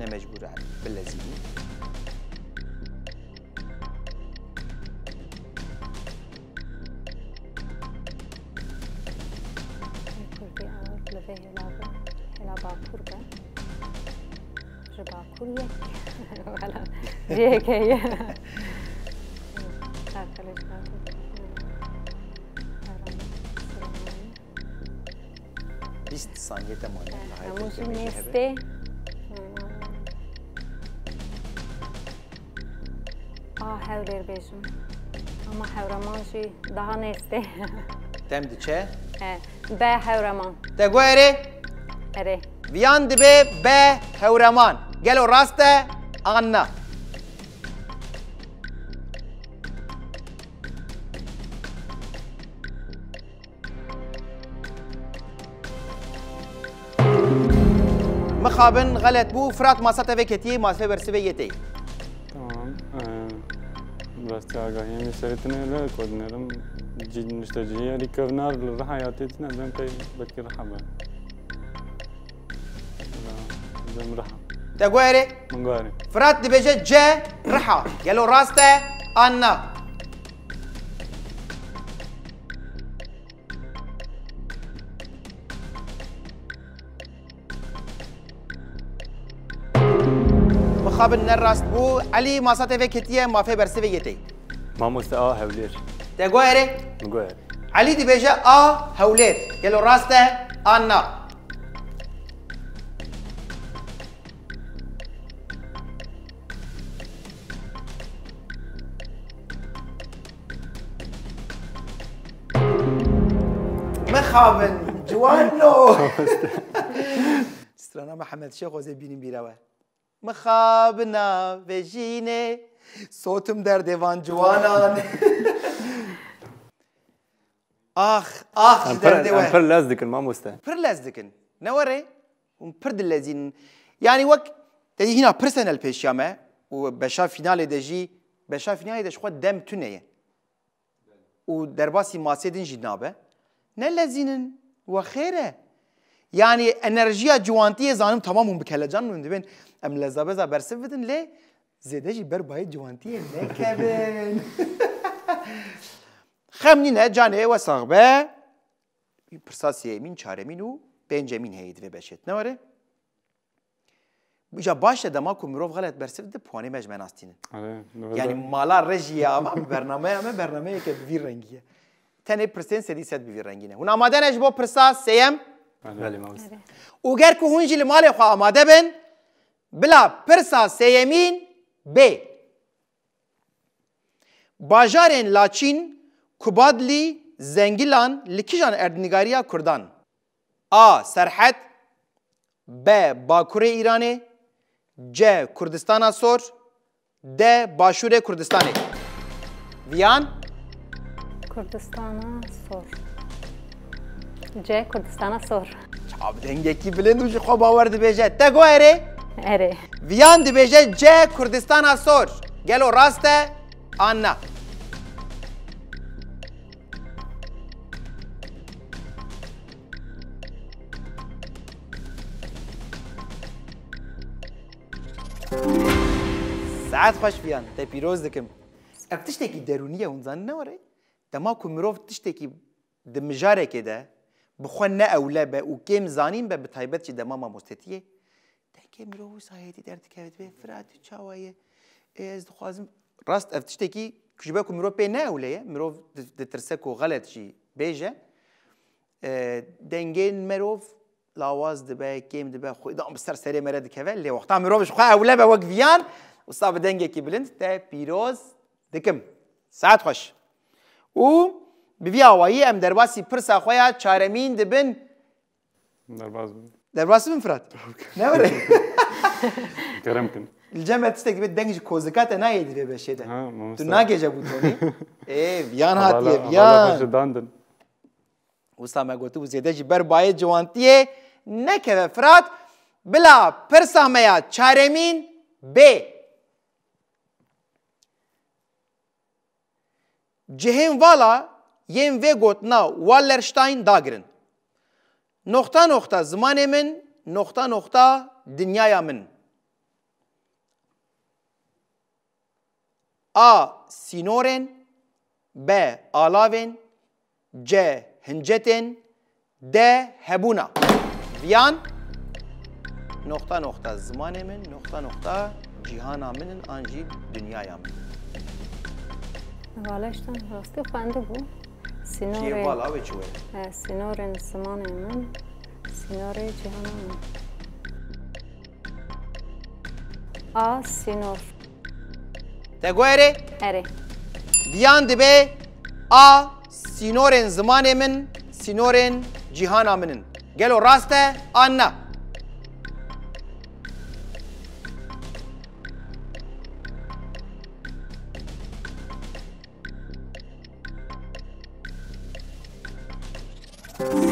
نمجبورة باللزيم جبا كوريك ولا جيك هي تاكلش بیست ثانیه تمام. هموش نیسته هولر بیشم اما هورمانشی daha نیسته تم دی چه؟ به هورمان تگو اره؟ اره ویان دبه به هورمان گلو راسته آنا مخابن غلط بو فرات ماساته وکتیه ماسفه برسه یتی تمام راستی آگاهی میسریتنه لا کد نرم جد مشتجیه ریکورنار للرحایاتی تنا دم کی بکی رحبه دم رح تگو اره؟ منقاري فرات دبجه جه رحا گلو راسته آنا مخابن نراست بو علي ماساته وكتيه مافي برسه ويتي ما مستا هولير تگو اره مقوير علي دي بيجا هولير قالوا راسته انا مخابن جوانو استرانا محمد شيخ وزي بيني بيراوه مخابنا بجینه صوتم در دیوان جوانان آخ در دیوان پر لازدكن ما مستا پر لازدكن نوري پر دلزين يعني وقت تدي هنا بيرسونال بيشامه وبشا فينال دجي بشا فينال دج خو دم تنيه ودرباسي ماسيدن جنابه نلزينن وخيره يعني انرژیا جوانتی زانم تمام بکلجان من دبن ام لزابزا برسف بدن لی زیده جی بر باید جوانتی نکبن خمنینه جانه و صاحبه پرساسیه مین چارمین و پنجمین هید و بشت نواره بجا باشه دما کو مروف غلط برسف ده پوانی مجمع ناستینه يعني مالا رجيا اما برنامه که بوی رنگیه تنه پرسن سدی ست بوی رنگینه هون آماده نجبو پرساس سیم بله ما مستا وگر که هونجی لمال خو آماده بن بلا پرسا سیمین ب باجارن لاچین کوبادلی زنگیلان لکیجان اردنگاریا کردان آ سرحد ب باکور ایرانی ج کردستان سور د باشور کردستانی ویان کردستان سور جه کردستان سور چاب دنگه کی بلند وجه خواب آورد بیجه تگو اره اره ویان دی بیجه جه کردستان سور گلو راسته آنا ساعت خوش بیان تا پیروز دکم اف تشتکی درونیه اونزان نواره دما کو مروف تشتکی دمجاره که ده بخون نه اوله به او کم زانین به بتایبت چی دما ما مستتیه دنگه مروف سایتی درد که به فرات چاوایه از دخوازم راست اف تشتکی کجبه کو مروف به نه اوله مروف دترسه کو غلط چی بیجه دنگه مروف لاواز دبه کم دبه خود دام بسر سری مرد که ولی وقتا مروفش خواه اوله به وقفیان و صاحب دنگه کی بلند تا پیروز دکم ساعت خوش و ببی آوایی ام درباسی پرسا خویا چارمین دبن درباسی بن فرات نوره كرم كن الجامعة تستك بيت دنجي كوزكات أنا يدري بشيء ده تو ناجي جابوتوني إيه بيان هاتيه بيان وسام قلتو زيادة جبر بايد جوانتيه نكذا فرات بلا پرسا ميا چارمين ب جهن والا یم و گوتنا والرشتاین داگرن نقطه نقطه زمان من نقطه نقطه دنیای من آ سینورن ب آلاون ج هنجتن د هبونا ویان نقطه نقطه زمان من نقطه نقطه جیهان من آنجی دنیای من. والاشتن راستی خونده بود. چیه والا به چوه؟ سینور زمان من سینور جهان من. سینور. تگویره؟ اره. بیان دبه سینور زمان من سینور جیهان منن. گلو راسته آن نه.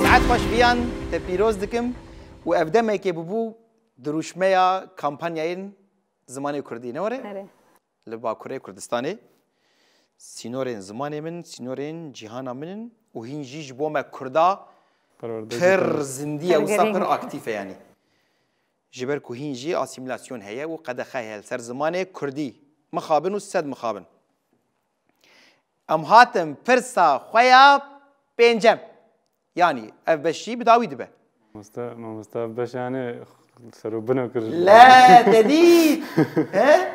ساعت خوش بیان تپیروز دکم و افدمه که ببو دروشمه کامپانیاین زمان کردی نوره؟ اره. لباکوره کردستانه سینورین زمان من سینورین جهان من و هینجیش بوم کردا پر زندیه و سپر اکتیفه یعنی جبر که هینجی اسیمیلاسیون هیا و قد خیال سر زمان کردی مخابن و صد مخابن ام هاتم پرسا خویا پنجم يعني بشي بداوي دبه باش يعني سروبنا كر لا تديد ها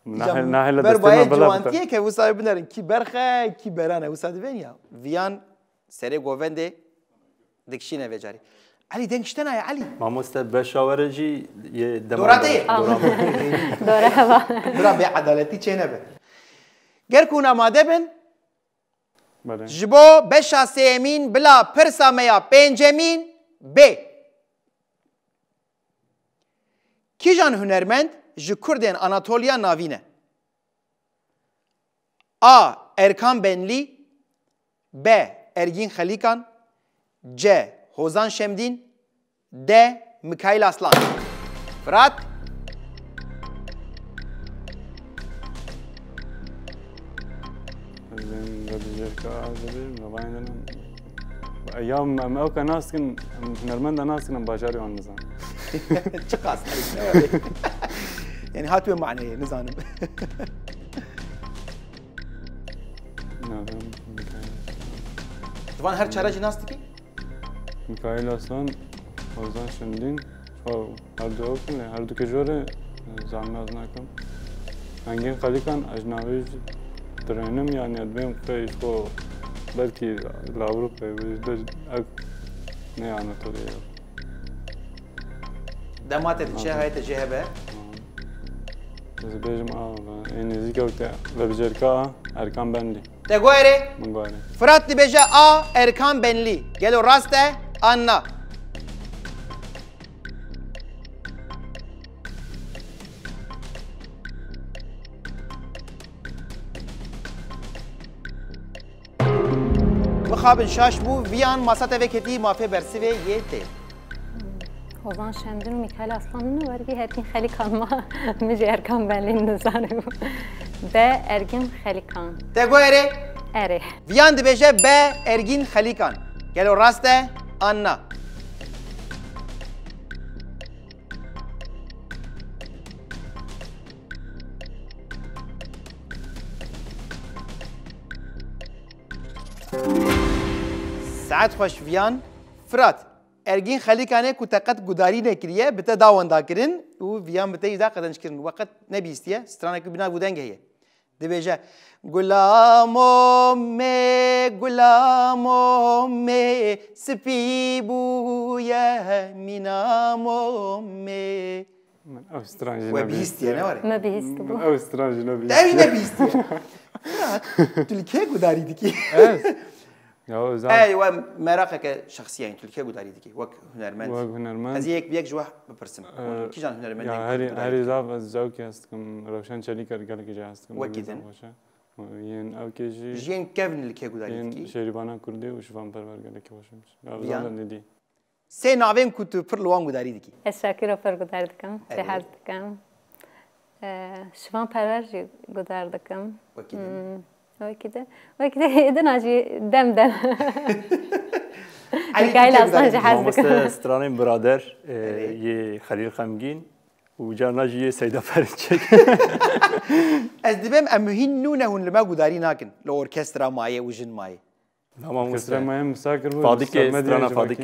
ناحية برباية جوانتيه كي وصاي بنرن كي برخه كي برانه وصاد بينيا فيان سري غوفندي دكشينه بجاري علي دنگشتنا يا علي ما مستبشاورجي دوراتي دورا بعدالتي چنبه گر كونا مادبن جبو بشا سيمين بلا پرسا ميا پنجمين ب كيجان هنرمند جي كردين اناتوليا ناوينه اركان بنلي ب ارگين خليكان ج هوزان شمدين د ميكائيل اسلان فرات ايام ما او كان ناس كن هنرمند ناس كن باشاري عن نظام تشقاس يعني هاتوا معنى نظام طبعا هر چرا جناس تكي ميكائيل اسلان هوزان شمدين هر دو كن هر دو كجوره زعما ناكم هنگين خليكان اجنبي ترينم يعني ادبيم كيفو بلكي لاوروبا وجد نه اناتوليا دمات الشيء هاي تجهبه بس بيجم يعني زيكا وقت ببجركا اركان بنلي تقويري من قواري فرات بيجا اركان بنلي قالوا راسته انا مخابن شاش بو ویان ماسات وکتی مافه برسوه یه ته هوزان شمدین و میکائیل اسلان نه ورگی هرگین خلیکان ما میجه ارکان بلین نزانه بو به ارگین خلیکان تگو اره؟ اره ویان دبیجه به ارگین خلیکان گلو راسته آنا ساعت خوش ویان فرات ارگین خلیکانه کو تقت گداری نکریه بته داوندا کرن و ویان بته ایدا قدنش کرن وقت نبیستیه سترانه کو بنا بودن گهیه دبیجه غلامو می سپی بویا مینامو می من اوسترانجي و بیستیه نه وره ما بيست بو اوسترانجي نبي داوی نبیستیه فرات تلکه گداری دیکی يا زعما ايوه مراقك شخصيا انت الكي قداري ديكي وك هنرمند هنرمند هذه هيك بيك جوا ببرسم كي جان هنرمند يا هاري زاف زوكي هستكم روشن شريك رجال كي هستكم وكيدن ين او كي جي جين كيفن الكي قداري ين ديكي شريبانا كردي وشفان بربر قال كي واشمش زعما ندي سي نافين كنت بر لوان قداري ديكي الشاكرة پر گدار دکم جهاز دکم شوان پرور گدار دکم وكيدن وكده إذا ناجي دم میکائیل اسلان جهاز دکم سترانين برادر يه خليل خمگين وجانا جي سيدا فرنچك از دبم امهين نونه هن لما قداري ناكن لو اوركسترا مايه وجن مايه Tamam کسر usta. مهم مساکر بود Fadik strana fadik.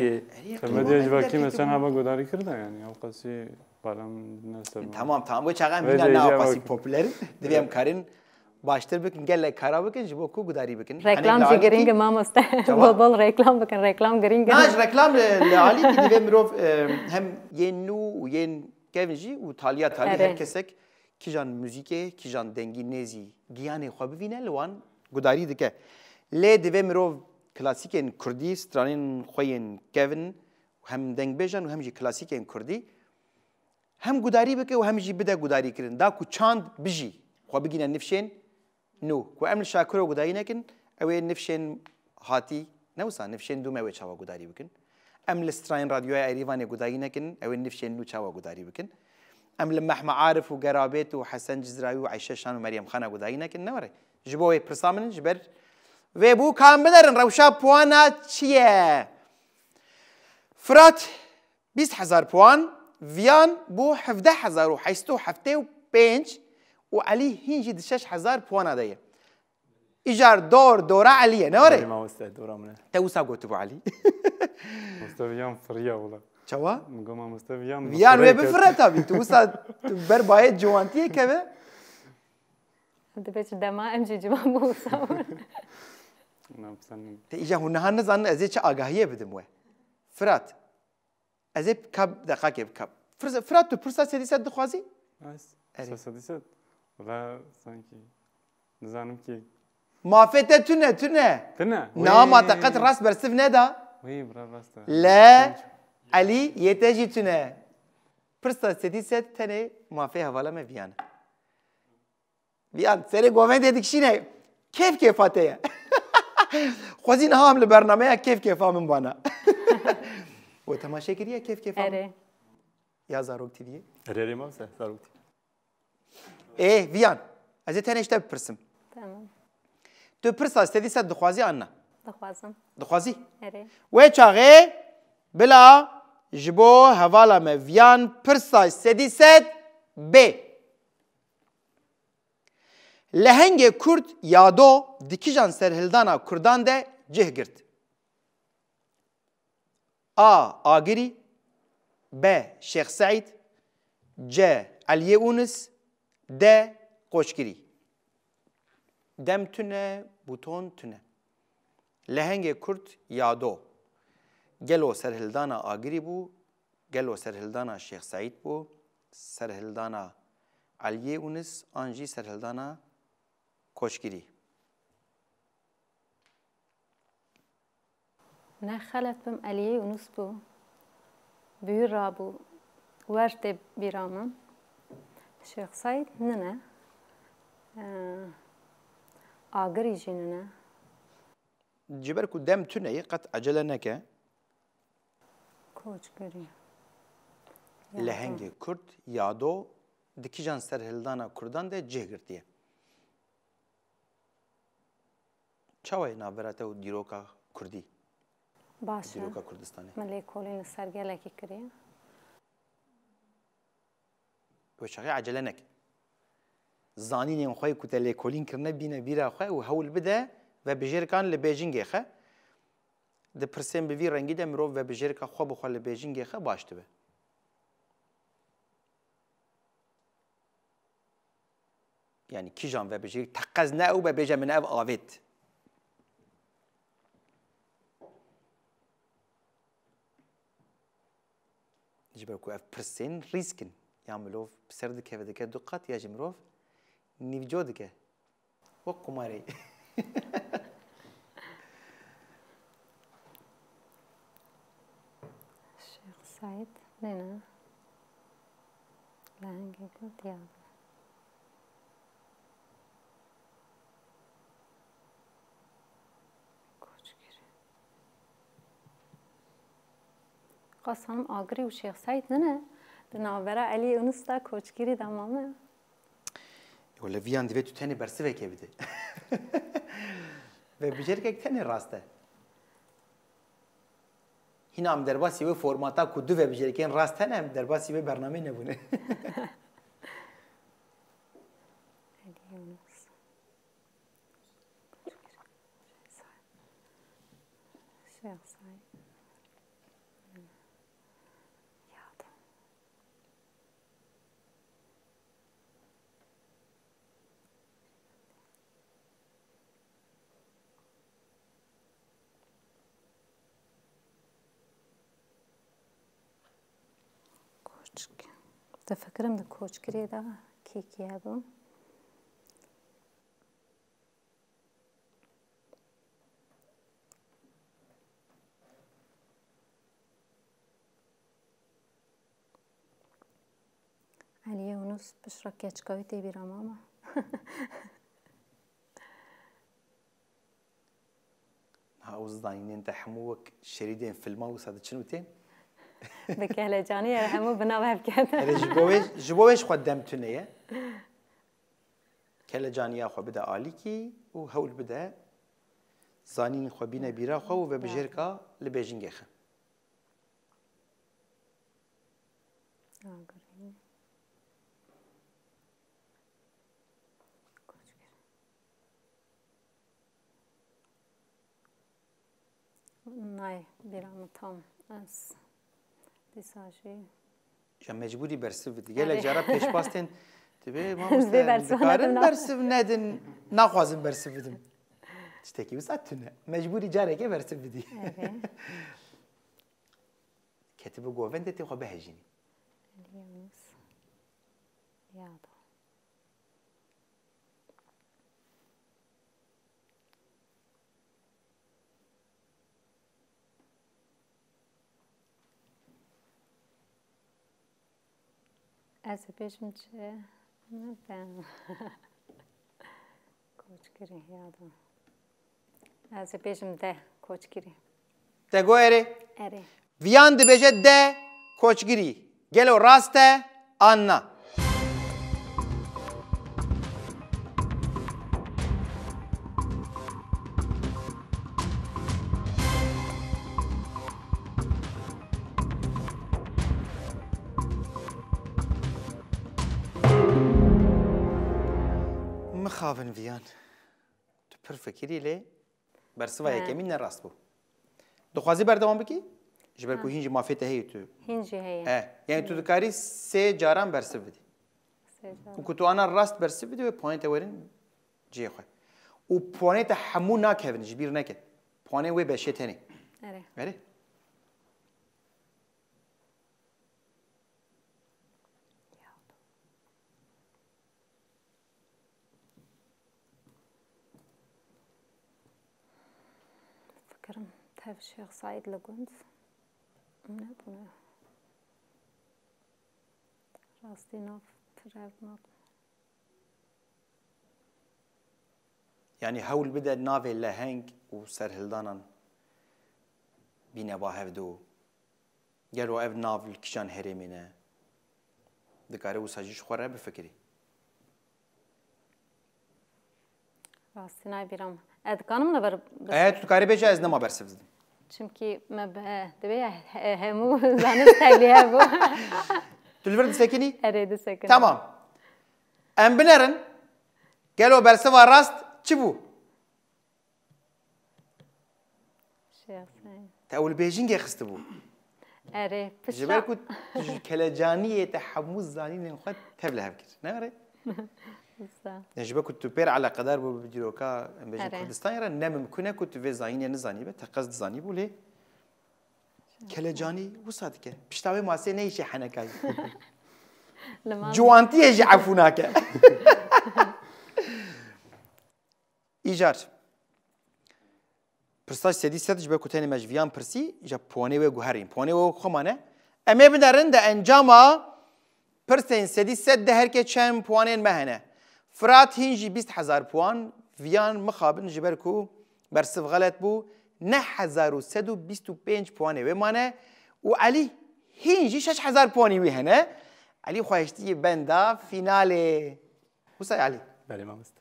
تمدی اجواکی مثلا هوا گداری کرده یعنی او قصی بالام نسبت Tamam bu çağın Ve bina de ne iyice yapası bak. popüler. Devem karın baştır bakın gel kara bakın jibo ku gudari bakın. reklam jî giring mamoste bol reklam bikin reklam giring Naj reklam le ali ki devem mirov hem yenu yen kevinji u taliya tali Evet. herkesek kijan müzike kijan dengi nezi giyane xwe bivîne li wan gudarî dike. Lê divê mirov klasikên Kurdî stranên xwe yên kevin hem dengbêjan û hem jî klasikên Kurdî hem gudarî bike û hem jî bide gudarî kirin. Da ku çand bijî xwe bigîne nifşên nû. Ku em li şakiro gudarî nekin ew ê nifşên hatî ne wisa nifşên dûm ew ê çawa gudarî bikin. Em li strayên radyoya Erîvanê gudarî nekin ew ê nifşên nû çawa gudarî bikin. Em li Mehme Arif û Gerabêt û Hesen Cizrayî û Ayşe Şan û Meryem Xana gudarî nekin ne were. Ji bo wê pirsa min ji ber vê bû kan binerin rewşa puana çi ye? Firat 20,000 puan, Viyan bû 17,875 û Elî hîn jî 6,000 puana de ye. İjar dora Elî ne were? Tamam usta. Doğru mu? Te wisa gotibû Elî. مستویان فریا ولا Çawa? میگم مستویان Viyan wê bifire tabii. Tu wisa ber bayê ciwantiyê keve. dibe çi dema em jî ciwan bû نفسن Te îja hûn niha nizanin ez ê çi agahiyê bidim we. Firat. Ez ê bikab deqakê bikab. Firat tu pirsa sedî sed dixwazî? بس سادیست ولا sanki نزانم کی Mafê te tune. تنه Nama te qet rast bersiv neda. وی برا راسته Le Elî yê te jî tune. Pirsa sedî sed tenê mafê hevala me Viyan. Viyan serê govendê dikişîne. Kêf kêfa te ye. Xwezî niha em li bernameya kêf kêfa min bana. We temaşe kiriye kêf kêfa min? erê Ya Zarok TV'ye. Ereri usta. Sarut. Viyan. Ez ê tenê ji te bipirsim. tamam Tu pirsa sedî sed dixwazî an na? dixwazim Dixwazî? erê Wê çaxê bila ji bo hevala me Viyan pirsa sedî sed bê. Lehengê Kurd ya do di kîjan serhildana Kurdan de cih girt. A. Agirî B. Şeyx Saîd C. Eliyê Unis D. Qoşkirî. Dem tune, buton tune. Lehengê Kurd ya do. Gelo serhildana Agirî bû, gelo serhildana Şeyx Saîd bû, serhildana Eliyê Unis an jî serhildana Qoşkirî. ne xelet bim Eliyê Yunus bû büyür rabû wer tê bîra min Şeyx Saîd nine agirî jî nine Ji ber ku dem tuneyê qet ecele neke. koçgirî Lehengê Kurd ya do di kîjan serhildana Kurdan de cih girtiye. Çawa ye navbera te û dîroka Kurdî, baş e dîroka Kurdistanê? min lêkolîn li ser gelekî kiriye We çaxê ecele neke. Zanînên xwe ku te lêkolîn kirine bîne bîra xwe û hewl bide vebijêrkan li Bêjingê xe. Di pirsên bi vî rengî de mirov vebijêrka xwe bixwe li Bêjingê xe baş dibe. Yani kîjan vebijêr teqez ne ew bebêje min ev avêt. Ji ber ku ev pirsên rîskin. Ya milov bi ser dikeve dike du qat ya ji mirov nîvco dike. Wek qumarê. Şeyx Saîd nine lehengê Kurd ya do koçgirî qasanım agirî û Şeyx Saîd nine di navbera Eliyê Yunus da koçgirî damame Wala viyan divê tu tenê bersivekê bide. Vebijêrkek tenê rast e. Hîna em derbasî wê formata ku du vebijêrkên rast hene em derbasî wê bernamê nebûne. Eliyê Yunus شيخ سعيد تفكرم ده كوچ كري ده كيكي هذا علي ونص بشرك كاتشكاوي تبي ماما هاوز داينين تحموك شريدين فيلم وصاد شنو تين بكهلا جاني همو بنابه بكذا جبوش خدمتني كلا جاني أخو بدأ عليكي وهول بدأ زانين خو بينا بيرا خو وبجركا لبيجين خا ناي بيرا مطعم أس دیساژی یا مجبوری برسه بدی گله جرا پیش باستن تبی ما مستقیم برسه ندن نخوازم برسه بدم تشتکی وساتونه مجبوری جاره که برسه بدی کتب گوونده تی خو بهجینی الیانس یاد از پیشم چه نبودم کوچکری یادم از پیشم ده کوچکری ده گو اره اره ویان ده بجه ده کوچگیری گلو راسته آنا مخافن ویان تو پر فکری لی برسوا یکمی نراست بو دخوازی بردوام بکی جبر کو هینج مافیت هی تو هینج هی یعنی تو دکاری سه جاران برسه بدی و که تو آنا راست برسه بدی و پوینت ورن جیه خواه و پوینت همو ناکهون جبیر نکه پوینت وی بشه تنی اره فكرم تهف الشيخ سعيد لقنت نبنا راستي ناف ترابنات يعني هول بدأ نافي لهنگ و سرهلدانان بينا باهفدو قالوا اب ناف الكشان هرمينه دكاري وساجيش خوره بفكري راستي نايبيرام ادكانم نبر تو دكاري بيجا از نما برسفدم چمكي ما دبي همو زانست تليه بو تلفرد سكني اريد سكن تمام ام بنرن قالوا برسوا راست چبو شيخ سعيد تاول بيجينج خستبو اره جبر كنت كلجانيه تحمس زانين خد تبلها بكر ناري جبر كنت بير على قدر بجروكا بيجي كردستان يرا نم ممكن كنت في زانيه نزاني به تقصد زاني بولي كلجاني وصادك بشتاوي ماسه نيشي حنكاي جوانتي يجي عفوناك ایجار پرستاش سدی سدش به کتنی مجویان پرسی جا پونه و گوهرین پونه و خمانه اما بدارن ده انجاما پرسین سدی سد ده هر که چند پوانین مهنه فرات هنجی 20,000 پوان ویان مخابن جبر کو برسف غلط بو 9,125 پوانه و مانه و علی هنجی 6,000 پوانی وی هنه علی خواهشتی بنده فیناله وسای علی بله ما مست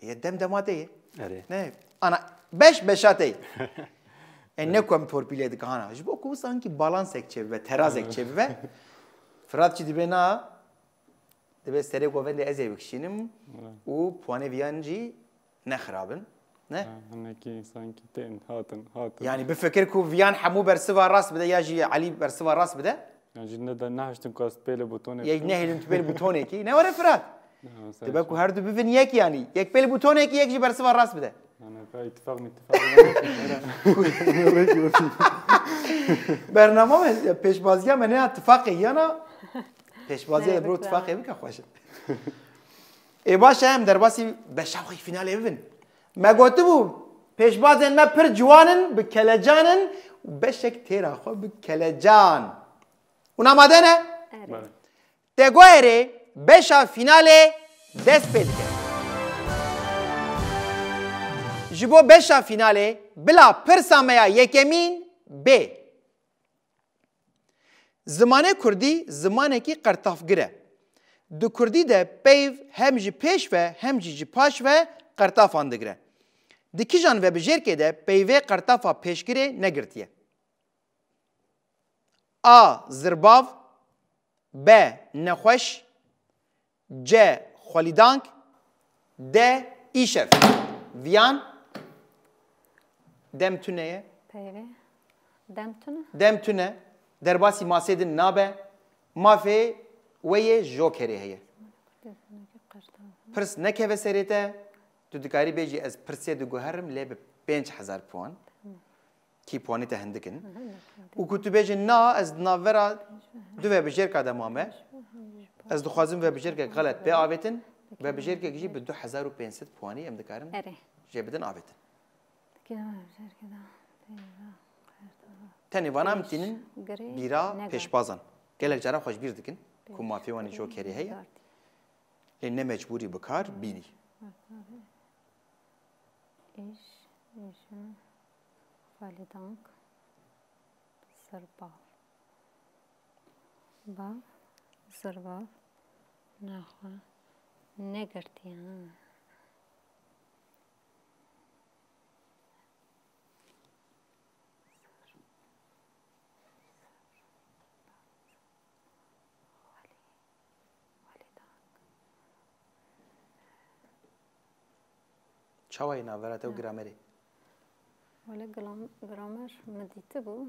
يدم دماتي اره نه انا بشاتي انكم توربيله دكانا جبوكو سانكي بالانسك تشبه ترازك تشبه فرات چي دبنا دبي سري گوفند ازي بكشينم و پوانه ويانجي نخرابن نه هنکی سانکی تین هاتن يعني بفكر كو فيان حمو برسوا راس بده يجي علي برسوا راس بده يعني جندا نهشتن كاست بيل بوتون يجي نهي انت بين بوتوني كي نوري فرات تبقى كو هردو بفن يك يعني يك بين بوتوني كي يجي برسوا راس بده انا في اتفاق برنامه پیشبازی من اتفاقی یا نه پیشبازی برو اتفاقی بکن خوشه ای باشه هم در باسی به شوخی فینال ببین ما گفته بود پیشبازن ما پر جوانن به کلجانن و بشک تیرا خو به کلجان اونا آماده نه تگویره بشا فینال دست پید کرد جبو بشا فینال بلا پرسامیا یکمین ب زمانه کردی زمانه کی قرطافگره دو کردی ده پیو هم جی پیش و هم جی پاش و قرطافان دگره دکی جان و بجیر که ده پیوه قرطافا پیشگیره نگرتیه آ زرباو ب نخوش ج خوالیدانک د ایشف ویان دمتونه پیوه دمتونه دمتونه در باسی ماسیدن نابه مافی وی جوکری هیه پرس نکه سریته تو دکاری بیجی از پرسی دو گوهرم لی به 5000 پوان کی پوانی تا هندکن و کتو بیجی نا از ناورا دو و بجیر که دمامه از دو خوازم و بجیر که غلط به آویتن و بجیر که گجی به 2500 پوانی ام دکارم جی بدن آویتن تنی وانم تینن بیرا پیشبازن گلک جرا خوش بیر دکن که مافی وانی جو کری هیا لینه مجبوری بکار بینی ایش والدانک زرباو باو زرباو نخوا نگرتی چاوی ناورات و گرامری ولی گرامر مدیته بو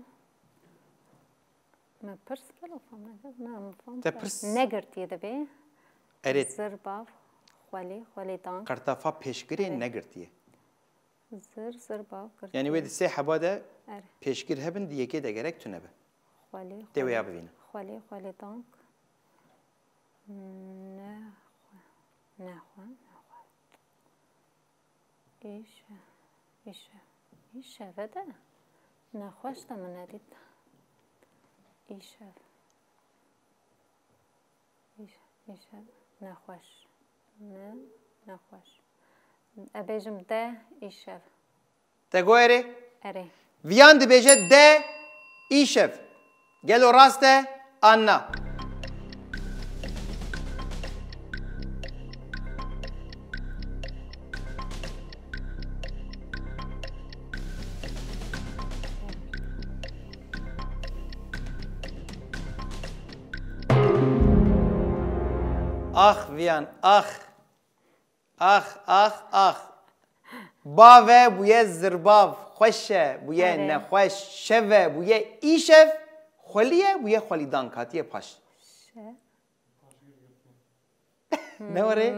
ما پرس کلو فهم نکرد نه مفهم تپرس نگرتی دبی ارید زرباف خالی دان قرطافا پیشگیری نگرتیه زرباف یعنی وید سه حباده پیشگیر هبن دیگه که دگرک تو نبه دویا ببینه خالی دانک نه ایش وده نخوش من ندید ایش نخوش نه نخوش ابیجم ده ایش تگویره اره ویان دی بیجه ده ایشف گلو راسته آنا آخ ویان آخ باوه بویه زرباو خوشه بویه نخوش شوه بویه ایشف خلیه بویه خلیدان کاتیه پاش نوره؟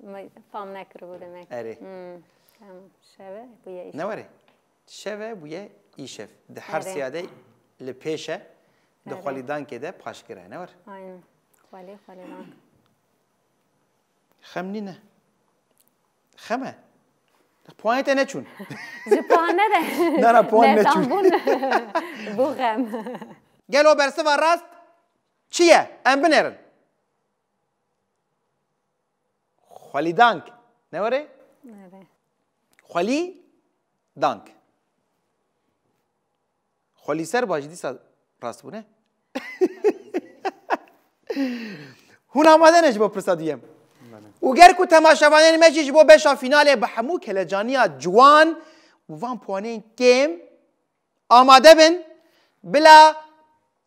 ما فهم نکرده بودم اره شوه بویه ایشف نوره شوه بویه ایشف ده هر سیاده لپیشه ده خلیدان که ده پاش گره نور؟ آین خلیدان خم نه خمه پوانت نچون پوان نده نه پوان نچون بو غم گلو برسه و راست چیه؟ ام بنرن خالی دانک نوره؟ خالی دانک خالی سر باجی دیسا راست بونه هون آماده نجبا پرسادویم وگر کو تماشاوانین مجیج بو بشا فینال به همو کلجانیا جوان و وان پوانین کم آماده بن بلا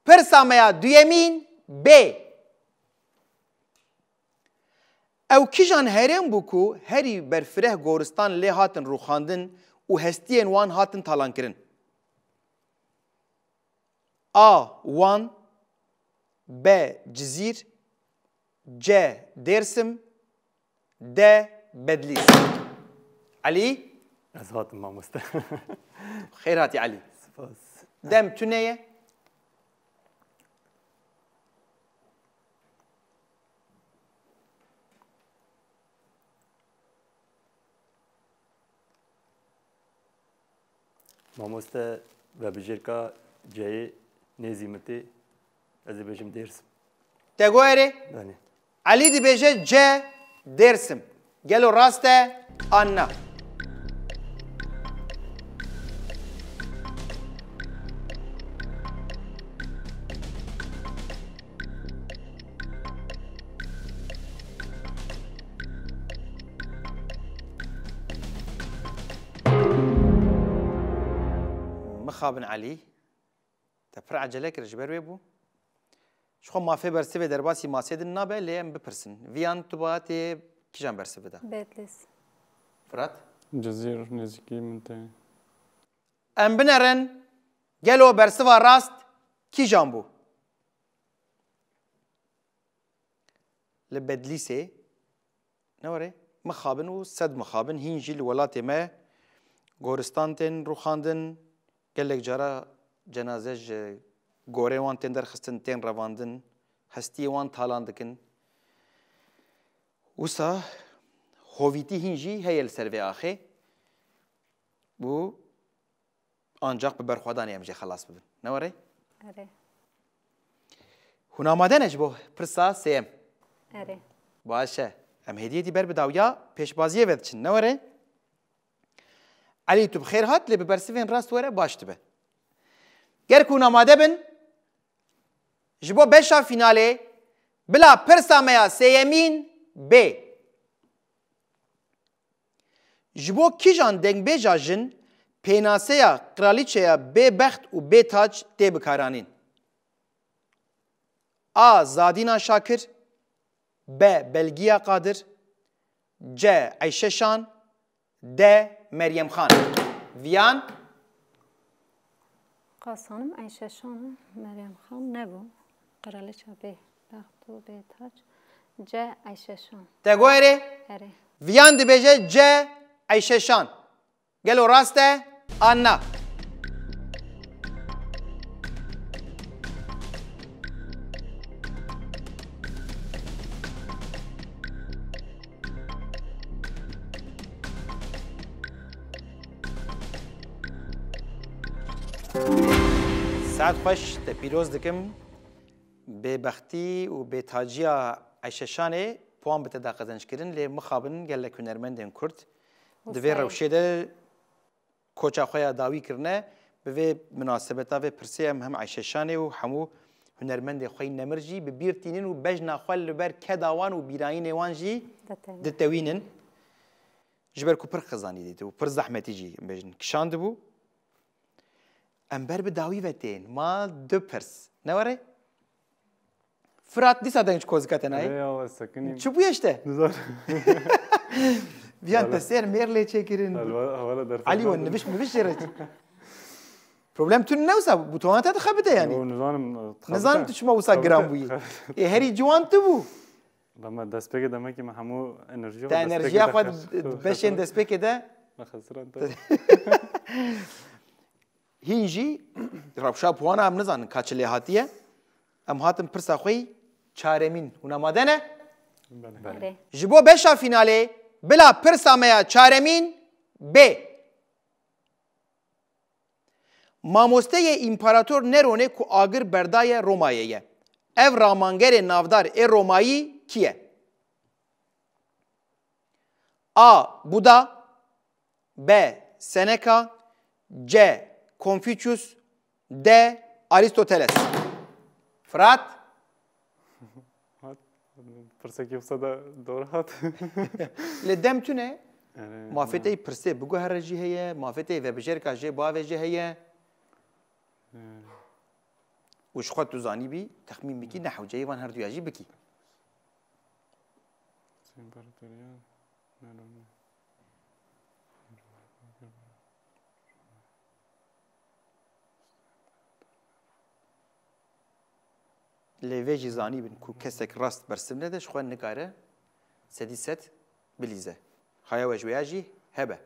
پرسامیا دویمین ب او کیجان هرم بوکو هری برفره گورستان لی هاتن روخاندن و هستین وان هاتن تالان کرن. A. Van B. Cizir C. Dersim D. Bedlis. Ali? از هاتم مامۆستا. خیر هاتی علی. سپاس. دەم تونەیە؟ مامۆستا بەبژێرکە جێی نێزیمەتێ ئەزێ بێژم دێرسم. تێگوێرێ؟ دانێ. علی دەبێژێ جێ دێرسم. گەلو ڕاستە ئان نا. مخابن علی تپر عجله کرد جبر وی بو شخو مافی برسی به درباسی ماسیدن نابه لیم بپرسن ویان تو باید کیجان برسی بده بدلیس فرات جزير نزيكي منتهي ام بنرن گلو برسی و راست کیجان بو لبدلیسه نوره مخابن و صد مخابن هینجی الولات ما گورستانتن روخاندن گلک جارا جنازه گوره وان تن درخستن تن رواندن هستی وان تالان دکن وسا هویتی هینجی هیل سروی آخه بو آنجاق به برخوادانی امجی خلاص ببن نواره؟ اره هون آماده نج بو پرسا سیم اره باشه ام هدیه دی بر بداویا پیشبازیه ودچن نواره؟ علی تو بخیر هات لی ببرسیفین راست وره باشت به گر کون آماده بن جبو بشا فیناله بلا پرسا میا سیمین بی جبو کیجان دنگ بیجا جن پیناسه یا قرالیچه یا بی بخت و بی تاج دی بکارانین A. Zadina Şakir B. Belgiya Kadir C. Ayşe Şan D. Meryem Xan Viyan قاسانم عیشه شانم مریم خان نبو قرالیچه به بخت و به تاج جه عیشه شان Tegoyre اره Viyan dibêje C. Ayşe Şan Gelo rast e Anna ساعت خوش te pîroz dikim bêbextî û bêtaciya Ayşeşanê puan bi te da qezençkirin lê mixabin gelek hunermendên Kurd di vê rewşê de koça xwe ya dawî kirine bi vê münasebeta vê pirsê em hem Ayşeşanê û hemû hunermendê xwe nemir jî bi bîr tînin û bejna xwe li ber keda wan û bîrayînê wan jî ditewînin ji ber ku pir xizanî dît û pir zehmetî jî bêjin kişand dibû em ber bi dawî ve tên ma du pirs ne were Fırat dîsa deng ji kozika te nayê يا سكني çi bûye işte نزار viyan te sêr mêr lê çêkirin هلا در Alî wan niviş jê re problem tu ne wisa bû towan te dixebite yanî نزانم nizanim tu çima wisa giran bûyî ê herî ciwan tu bû لما دستپێک دەمەکی مە هەموو ئەنرژی te enerjiya xwe beşên destpêkê de خسران hîn jî rewşa puwana em nizanin ka çi lê hatiye em hatin pirsa xwe çaremîn hûn amade ne اره ji bo beşa fînalê bila pirsa me ya çaremîn bê mamosteyê împarator Neronê ku agir berdaye Romayê ye ev ramangerê navdar ê Romayî kî ye A. Buda B. Seneca C. Confucius D. Aristoteles Fırat پرسێکی وسە دۆڕات li dem tune mafeteyê pirsê biguhere jî heye mafeteyê vebijêrka jê bavê jî heye û ji xwe tu zanî bî texmîn bikî nehewceyê wan her duya jî bikî امپراتوریا نرونه لیوی جیزانی بین کو کسک راست برسم ندش خوان نکاره سدی ست بلیزه خواهی وجویا جی هبه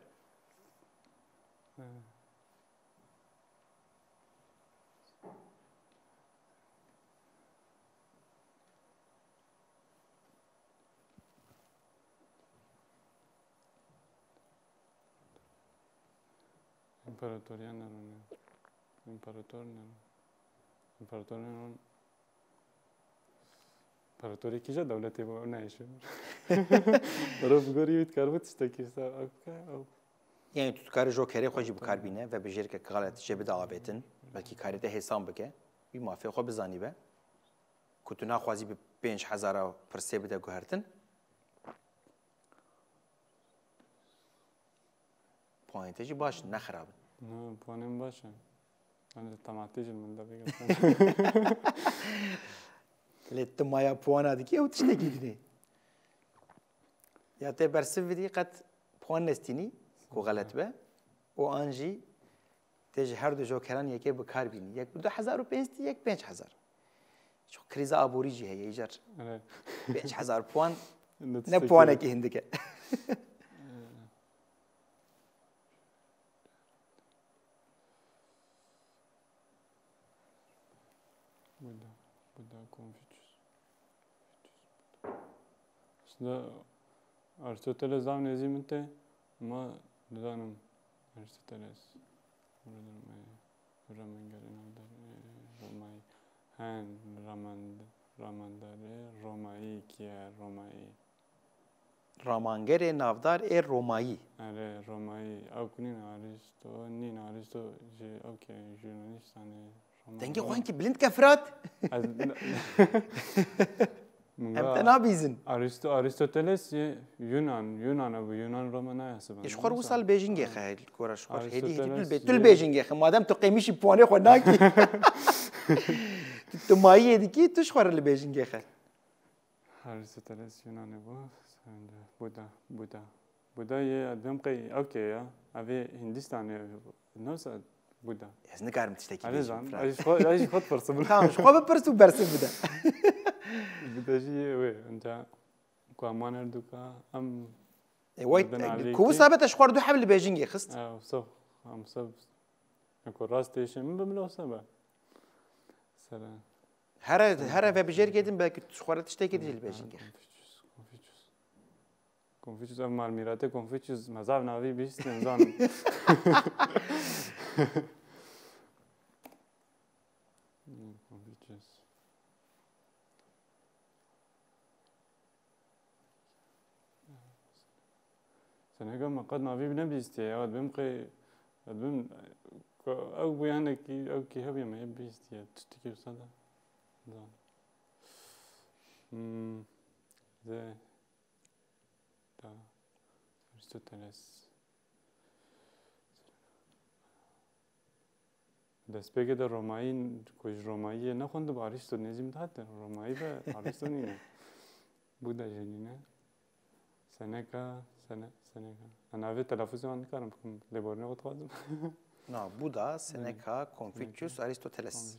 امپراتوریا نرونه امپراتور نرونه امپراتوری کجا دولتی با نایشه برای بگویید کار بود استکیستا او یعنی تو کار جوکری خوشی بکار بینه و بجیر که غلط جبه دعوتن بلکه کاری ده حساب بکه بی مافی خو بزنی به کتو نخوازی به 5000 پرسه بده گهرتن پوینتجی باش نخراب نه پوانم باشه من تماتیج من ده بگم لیت مایا پوانا دیگه او تشتکی دیگه یا ته برسه ویدی قد پوان نستینی کو غلط به و آنجی تج هر دو جوکران یکی بکار بینی یک 2005 یک 5000 شو کریزا آبوری جی هی ایجار 5000 پوان نه پوانه کی هندکه Buddha Confucius. Aslında Aristoteles daha neziminde ama neden Aristoteles Roma'yı ki Roma'yı رامانگر نافدار ای رومایی آره رومایی او کنین آریستو جه اوکی یونانیستانه دنگی خوان کی بلند کفرات هم تنابیزن Aristoteles Yunan bu Yunan Romana hesabı. شخور وصل بيجينج خيل كورا شخور هدي تل بيجينج خ ما دام تقيميش بواني خناكي تمايي ديكي تشخور اللي بيجينج خ Aristoteles Yunan bu. Buddha ye adam qay okay ya. Abi Hindistan nasıl Buddha. از نکارم تشتکی Ay خود فرصة تمام شخور بپرسو برسم بده Buddha جی وی انت قامان اردوکا ام وای کو ثابت شخور دو حبل بيجينج خست هم صب اكو راستيش من بملو سبا سلام هر و بجير كيدن بك شخور تشتکی دي بيجينج Confucius am Marmirate Confucius mazav navi bist nzanım. Confucius. سنهجا ما قد نافي بنبيستي يا ود بمقي بم أو بيانا كي أو كي هبي ما يبيستي تشتكي بصدا زي Aristoteles. دست بگه در رومایی کوچ رومایی نخونده با آریستو نزیم داده رومایی به آریستو نینه بوده جنینه سنکا انا اوی تلفظ آن کارم بکنم لبورنه خود خواهدم نه بودا سنکا کنفوچیوس آریستوتلس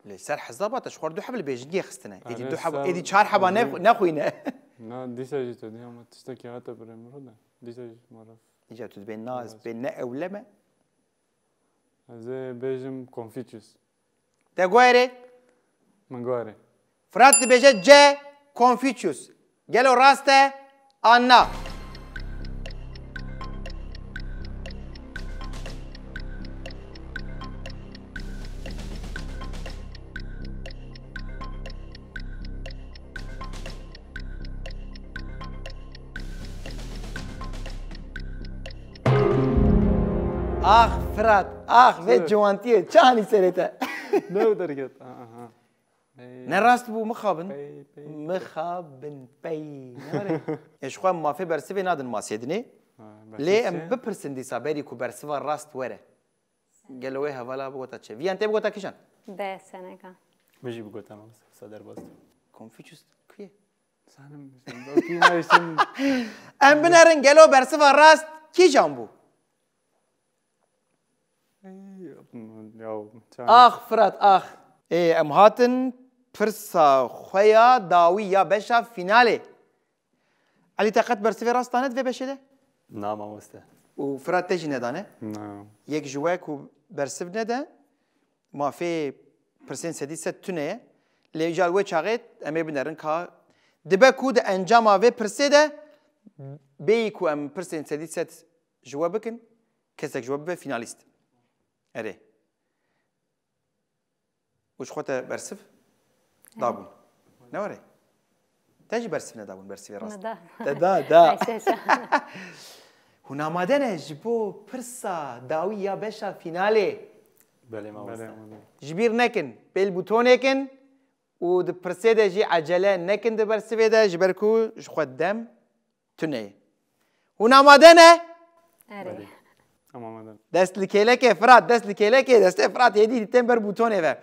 لسر حزابات شخور دو حبل بيجي خستنا ايدي دو حب ايدي چهار حبا نخوينه نه دیسا جی تو دیگه ما تشتکی هاته بریم رو نه دیسا جی معرف اینجا تو بین ناز بین اولمه از بیجم کنفوچیوس ده گویره من گویره فرات بیجه جه کنفوچیوس گلو راسته آنا آخ فرات آخ و جوانتیه چهانی سرته نه درگت نه راست بو مخابن پی ايش خوام ما في برسبي نادن ما سيدني ليه ام بپرسن دي صابري كو برسوا راست وره قالوا ايه ولا بغوتا تشي في انت بغوتا كيشان ده سنگا بيجي بقول تمام صدر بس کنفوچیوس کیه سنم کی نایسن ام بنرن گلو برسوا راست کی جنبو آخ فرات آخ ام هاتن پرسا خویا داوی یا بشا فیناله علی طاقت برسوا راست دانت و بشه نه مامۆستا و فرات تجی ندانه نه یک جوه کو برسو نده ما في پرسین سدی ست تونه لیجال و چاقت امی بنرن که دبه کود انجام آوه پرسیده بی کو ام پرسین سدی ست جوه بکن کسک جوه به فینالیست اره وش خواهد برسف دابون نواره تاجی برسف ندابون برسفی راست دا هنا مادنه جبو پرسا داوی یا بشا فیناله بله مامۆستا جبیر نکن بیل بوتون نکن و د پرسیده جی عجله نکن د برسوی ده جبر کو خود دم تونه هنا مادنه اره آمادم دست لکیله که فراد دست لکیله که دست فراد یدی تیم بر بوتونه و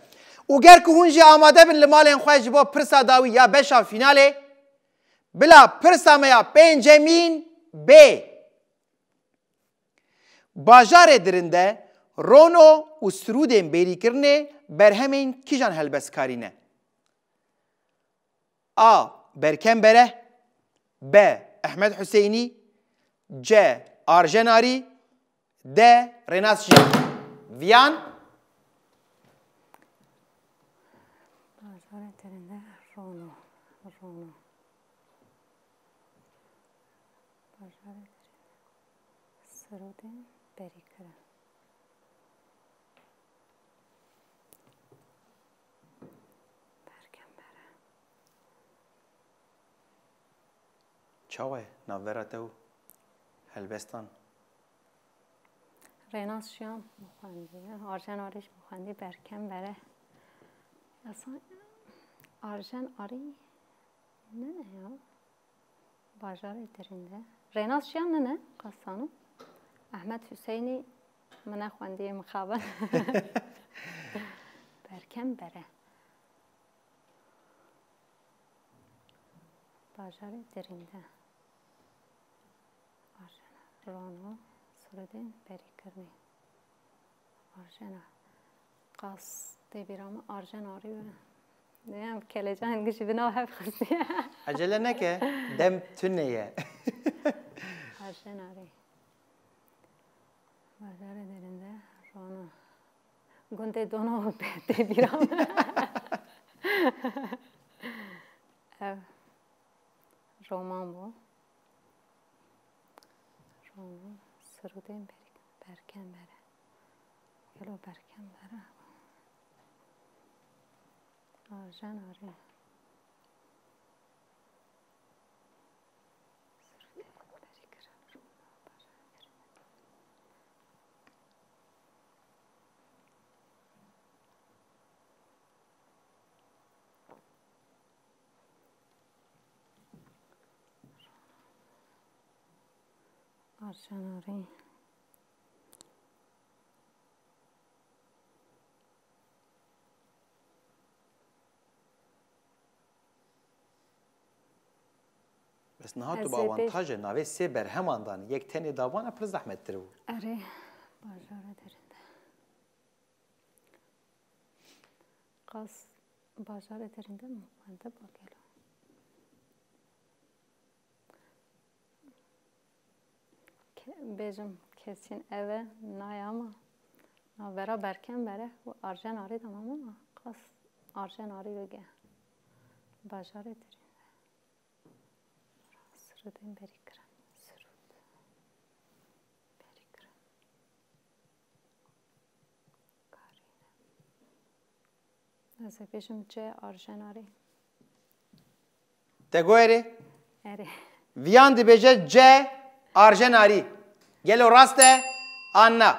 و گر که هونجی آماده بن لمال خواه جبو پرسا داوی یا بشا فیناله بلا پرسا میا پنجمین بی باجار درنده رونو و سرودین بیری کرنه بر همین کیجان هلبس کارینه آ برکن بره ب احمد حسینی ج آرژناری د رناس جان ویان بازار درنده رونو بازار درنده سروده بری کرن چاوه ناوراتو هلبستان رناس شیام مخوندی آرژن آریش مخوندی برکن بره اصلا آرژن آری نه یا باجار درنده رناس شیام نه قصانو احمد حسینی من خوندی مخابن برکن بره باجار درنده آرژن رونو سردین بری کرنی آرژن قاس دیبیرام آرژن آری و دیم کلی جان گشی بنا حفظی عجله نکه دم تونه آرژن آری باجار درنده رونو گنده دونو دیبیرام رومان بو رومان سرودین برکن بره گلو برکن بره آرژن آره سرودین بری کرم آرژن آره بس نهاتو با آوانتاژ ناوی سه برهمان دان یک تنی داوان پر زحمت ترو آره باجار درنده قاس باجار درنده مخونده با گلو بیجم کسین اوه نایاما ناورا برکن بره و آرژن آری داماما قاس آرژن آری بگه باجار درنده سرودین بری کرن سرود بری کرن کارینه از بیشم چه آرژن آری تگویری اره ویان دی بیجه جه آرژن آری گلو راسته آنا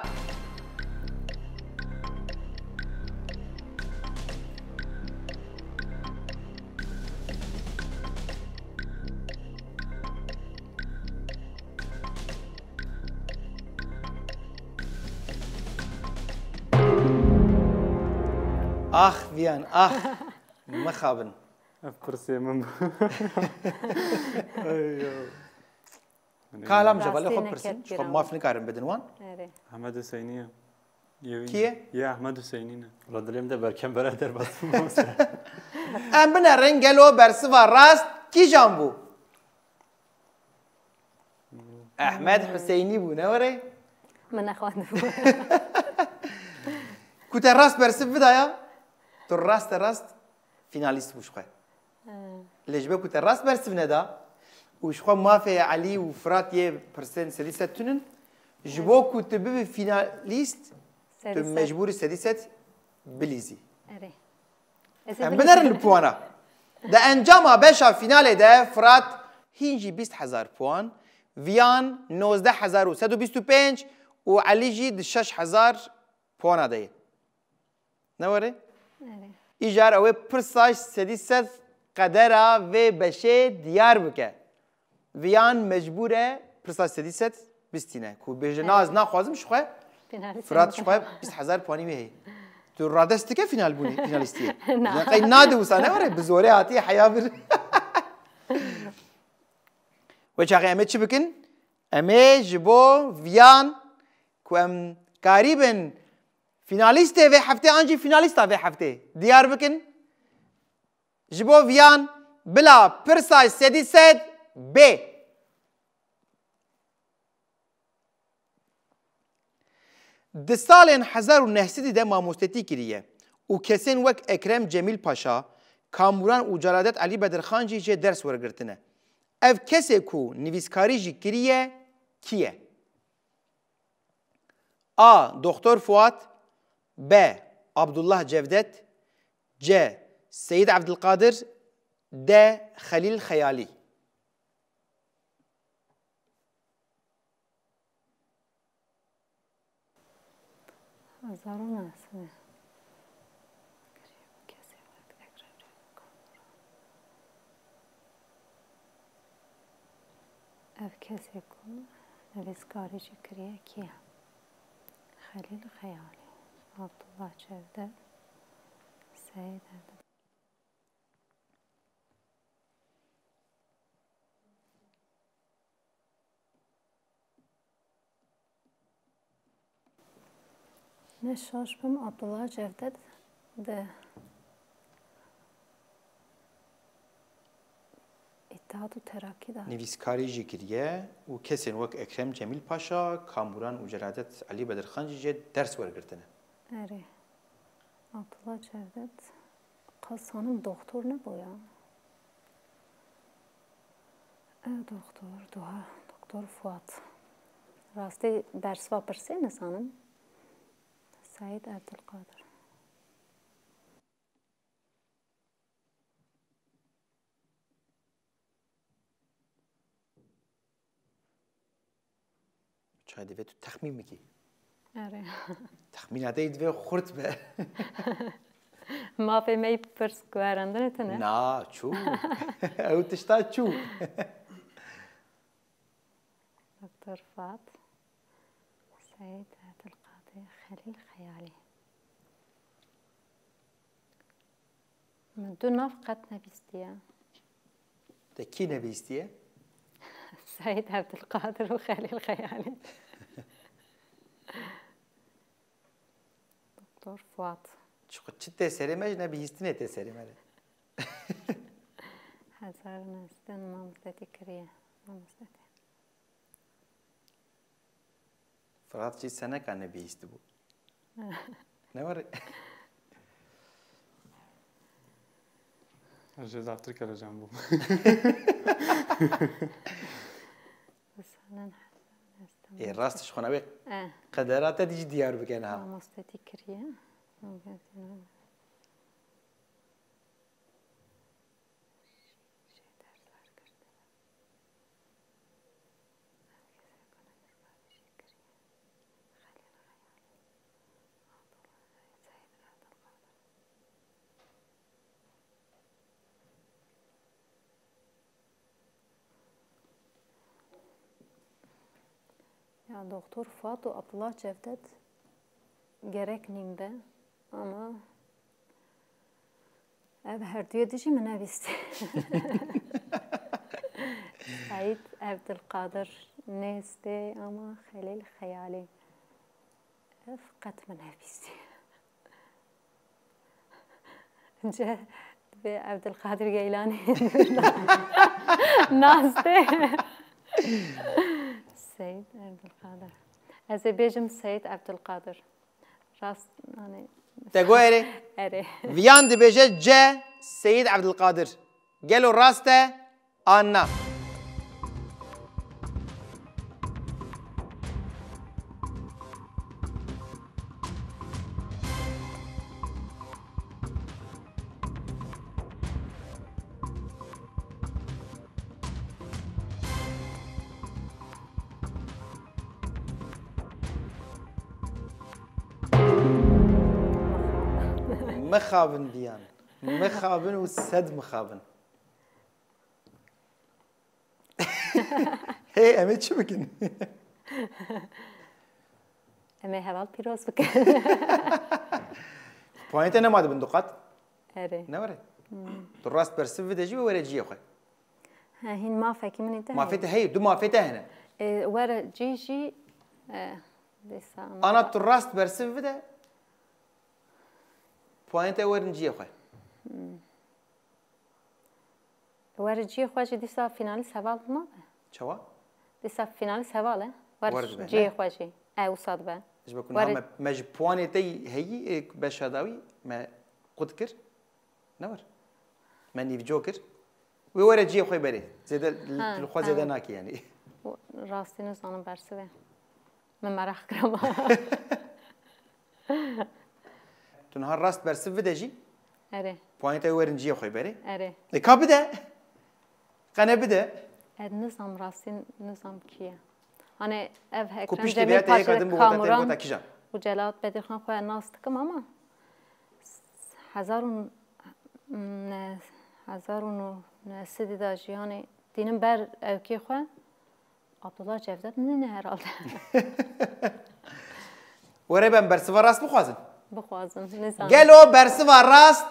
آخ ویان آخ مخابن افرسي من ايوه كلام جبل راستي خو نكد برسن شو بیرام. ما فين كارم بدنوان آره. احمد حسینیه کیه؟ یا احمد حسینی ولی دلیم ده برکم برای در بس ام بنا رنگلو برسوا راست کی جنبو احمد حسینی بو نوره من نخواهد بود. كنت الراس برسب بدايا تو راست فيناليست وش خوي ليش بقى كنت الراس برسب ندا وش خوي ما في علي وفرات يه برسن سديسة تنن جبو كنت ببي فيناليست تو مجبور سديسة بليزي آره. ام بنر البوانا ده انجام باشا فينال ده فرات هينجي 20000 بوان فيان 19125 وعلي جي 6000 بوانا ده نوره آره. ایجار اوه پرساش سدیست قدره و بشه دیار بکه ویان مجبوره پرساش سدیست بستینه کو بیجه ناز نخوازم شخواه فینالیست فرات شخواه 20000 پوانی ویهی تو رادستی که فینال بونی فینالیستیه قی ناده وسانه وره بزوره آتی حیا بر و چاقی امه چی بکن؟ امه جبو ویان کو ام قریبن فینالیسته و هفته آنجی فینالیستا و هفته دیار بکن جبو ویان بلا پرسای سدی سد ب ده سالن 1900 ده ماموستتی کریه و کسین وک اکرم جمیل پاشا کاموران و جلالت علی بدرخان جی درس ورگرتنه اف کسی کو نویسکاری جی کریه کیه A. دکتر فؤاد B. عبدالله جevdet C. سید عبدالقادر D. خلیل خیالی هزارون است. اف کسی کو نویسکاری جی کریه کیه خلیل خیالی عبدالله جevdet سید عبدالقادر نشاش بم عبدالله جevdet ده اتحاد و ترقی ده نویسکاری جی کریه و کسین وک اکرم جمیل پاشا کاموران و جلالت علی بدرخان جی درس ورگرتنه آره عبدالله جevdet قاسانم دکتر نبویا دکتر فؤاد راستی درس و پرسه نسانم سید عبدالقادر چای دوی تو تخمین میکی آره تخمین هده دوی خورد به ما به می پرس گوهرندن تنه نا چو او تشتا چو دکتر فؤاد سید عبدالقادر خلیل خیالی من دو ناف قد نویستیه ده کی نویستیه؟ سید عبدالقادر و خلیل خیالی دکتر فؤاد چه تسری مج نبیستینه تسری مره هزار نستن ما مستتی کریه ما مستتی فرات چی سنه که نبیست بود نواره اجازه دفتر کلا جنبو مثلا ای راستش خونه اه قدرات دیجی دیار بکنه ما ها مستتی کریه ممکن یا دکتر فؤاد و عبدالله جevdet gerek neyim be ama هر دوی دیجی من نویستی سعید عبدالقادر نیسته اما خیلی خیالی فقط من نویستی جه به عبدالقادر گیلانی ناسته سعید عبدالقادر از بیجم سعید عبدالقادر راست يعني تقول اره اره ویان دی بیجه جه سید عبدالقادر گلو راسته آنا مخابن دیان مخابن و صد مخابن هی امید چی بکن؟ اما هوال پیروز بکن پوینت نماده بندقات؟ اره نوره تو راست برسف دجی و وره جی خواه هین ما فاکی من انتهى ما فيته هي دو ما فيته هنا ورا جيجي انا تو راست برسف ده پوینت ورن جی خواه ورا جي خواجي ديسا فينالي سوال ما چوا؟ ديسا فينالي سواله ورا ورد به، جي نه؟ خواجي او صاد به ايش بكون ورد. هم مج پوینتی هی بشاداوی ما قد کر نور من نیف جوکر و ورا جی خواه بره زیده الخوا زیده ناکی يعني راستي نزانم برسه من مراخ كرما تو نهار راست برسف دجی اره پوینت ورن جی خواه بره اره نکا بده قنه بده نظام راستي نظام كيه انا اف هيك کو پیش دیویت یک آدم بودتا تیم گوتا کیجان وجلات بدي خان خويا الناس تكم اما هزارون سدي داجي يعني دينم بر اوكي خو عبد الله جفدت من هرالد وره بن برسوا راست بخوازن بخوازم نظام گلو برسوا راست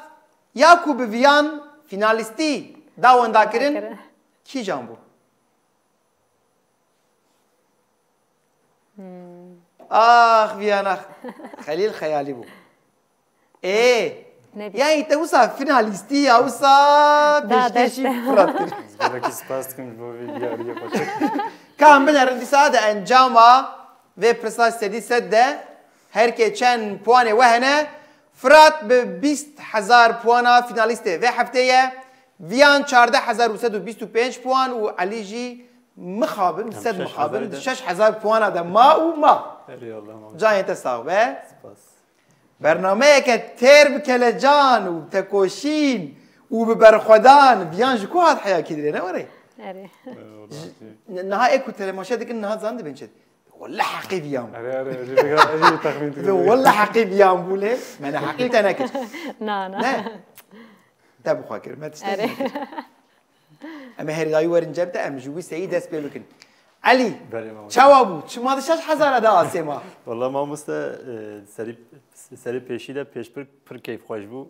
یاکو بویان فینالیستی داون داکرین کی جان بو آخ ویان آخ خلیل خیالی بو نبي. يعني توصل فيناليستي اوصا بيشتشي فراتر Belki spas kim bu videoyu başak. كان بنر اندساد انجاما في برساس سدي سده هركي چن بوانه وهنه فرات ب 20000 بوانا فيناليستي في هفتيه فيان 14125 بوان وعلي جي مخابن سد مخابن 6000 بوان هذا ما وما Eyvallah. جاي تساوي Spas. برنامه که تیر بکلجان و تکوشین و ببرخدان بیان جکو هاد حیا کدیره نوره اره نها ايكو تلماشا ديك النهار زاند بنشد والله حقي بيام اجي تخمين والله حقي بيام بوله ما انا حقيت انا كنت نا نا لا تابو خاكر ما تشتغل اما هير داي ورن جبته ام جوي سيد اس بيلكن علي شوابو شما دشاش حزاره دا اسما والله ما مسته سری پیشی ده پیش پر کیف خوش بو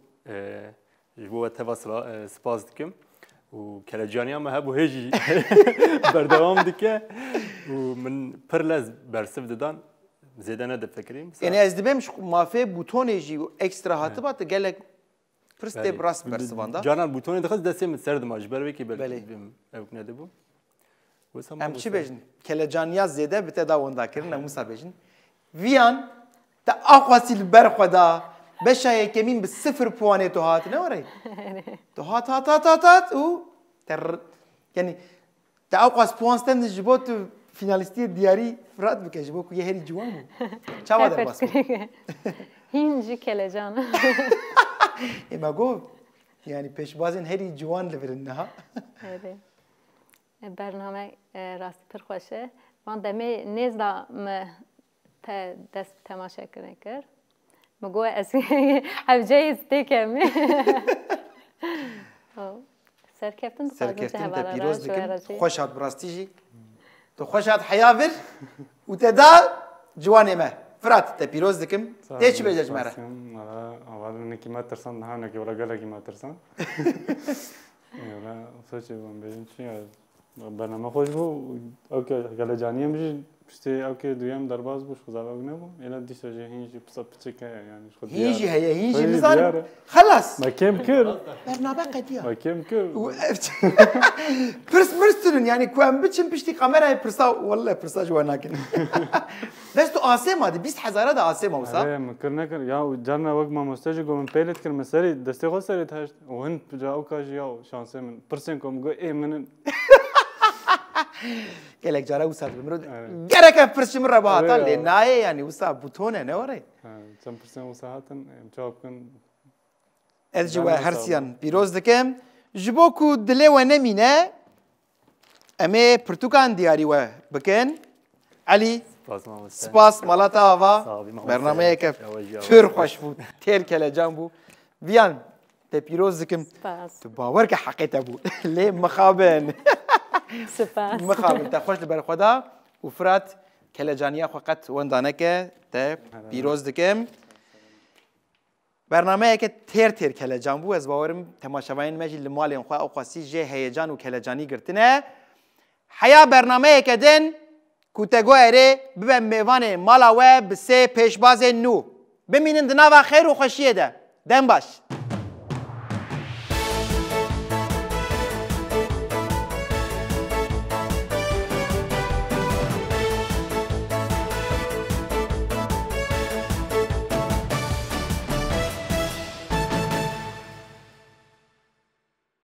جبو تواصل سپاس دکم و کلجانی هم هبو هجی بردوام دکه و من پر لز برسف دادن زیده نده فکریم يعني از دبم ما في بوتون يجي اكسترا هاتبات قال لك برست براس برسواندا جانان بوتونی دخل دستیم سرد ماج بروی که بله. اوک نده بو ام چی بجن کلجانیا زیده بتداون داکرن موسا بجن ویان تا اقواسی البر خدا بشه کمین به 0 پوانه تو هات نوری تو هات او تر يعني تا اقواس پوانستن جبوت فینالیستی دیاری فرات بکه جبو که یه هری جوان بو چاوا در باس هینجی کلجان اما گو يعني پیش بازن هری جوان لبرنها اره برنامه راستی پر خوشه من دمی نیز دا دست تماشا کرده کرد مگو از هفجه استی کمی سرکفتن سرکفتن تا پیروز دکن خوش هات براستی جی تو خوش هات حیاور و تدا جوان ما فرات te pîroz dikim tê çi bêje ji me re اول نکی ما ترسان نه نکی ولا گله کی ما ترسان ولا سوچه من ببین چی برنامه خوش بو اوکی گله جانی میشه پشت اوکی دویم درباز بوش خزاوگ نبو الا دیسه هیچ پس پچکه یعنی خود هیچی هي هیچی نزار خلاص ما كم كر برنامه قديه ما كم كر برس مرستن يعني كوام بتشم بشتي كاميرا برسا والله برسا جواناكن بس تو آسيما دي 20000 ده آسيما وصا ايه مكرنا كر يا جارنا وقت ما مستجي قوم بيلت كر مسري دستي خو سري تاش وهن جاو كاج يا شانس من برسن كوم جو ايه من قالك جارا وصا بمرود جارك برس مره باطل لناي يعني وصا بوتونه نوري كم برسن وساعتن جواب كن الجوا هرسيان بيروز دكم جبوكو دلي ونمينا امي برتقان دياري و بكن علي سپاس مالاتا آوا برنامه که پر خوش بود تیل کلا جان بود بیان te پیروز دکم تو باور که حقیقت بود لی مخابن سپاس مخابن تا خوش لبر خدا و فرات کلا جانیا فقط وندانه که te پیروز دکم برنامه که تیر کلا جان بود از باورم تماشاوین مجی لمال خو او خاصی جه هیجان و کلا جانی گرتنه حیا برنامه که دن کوتگو اره ببن میوان مالا و بسه پیشباز نو بمینند نوا خیر و خوشیه ده دن باش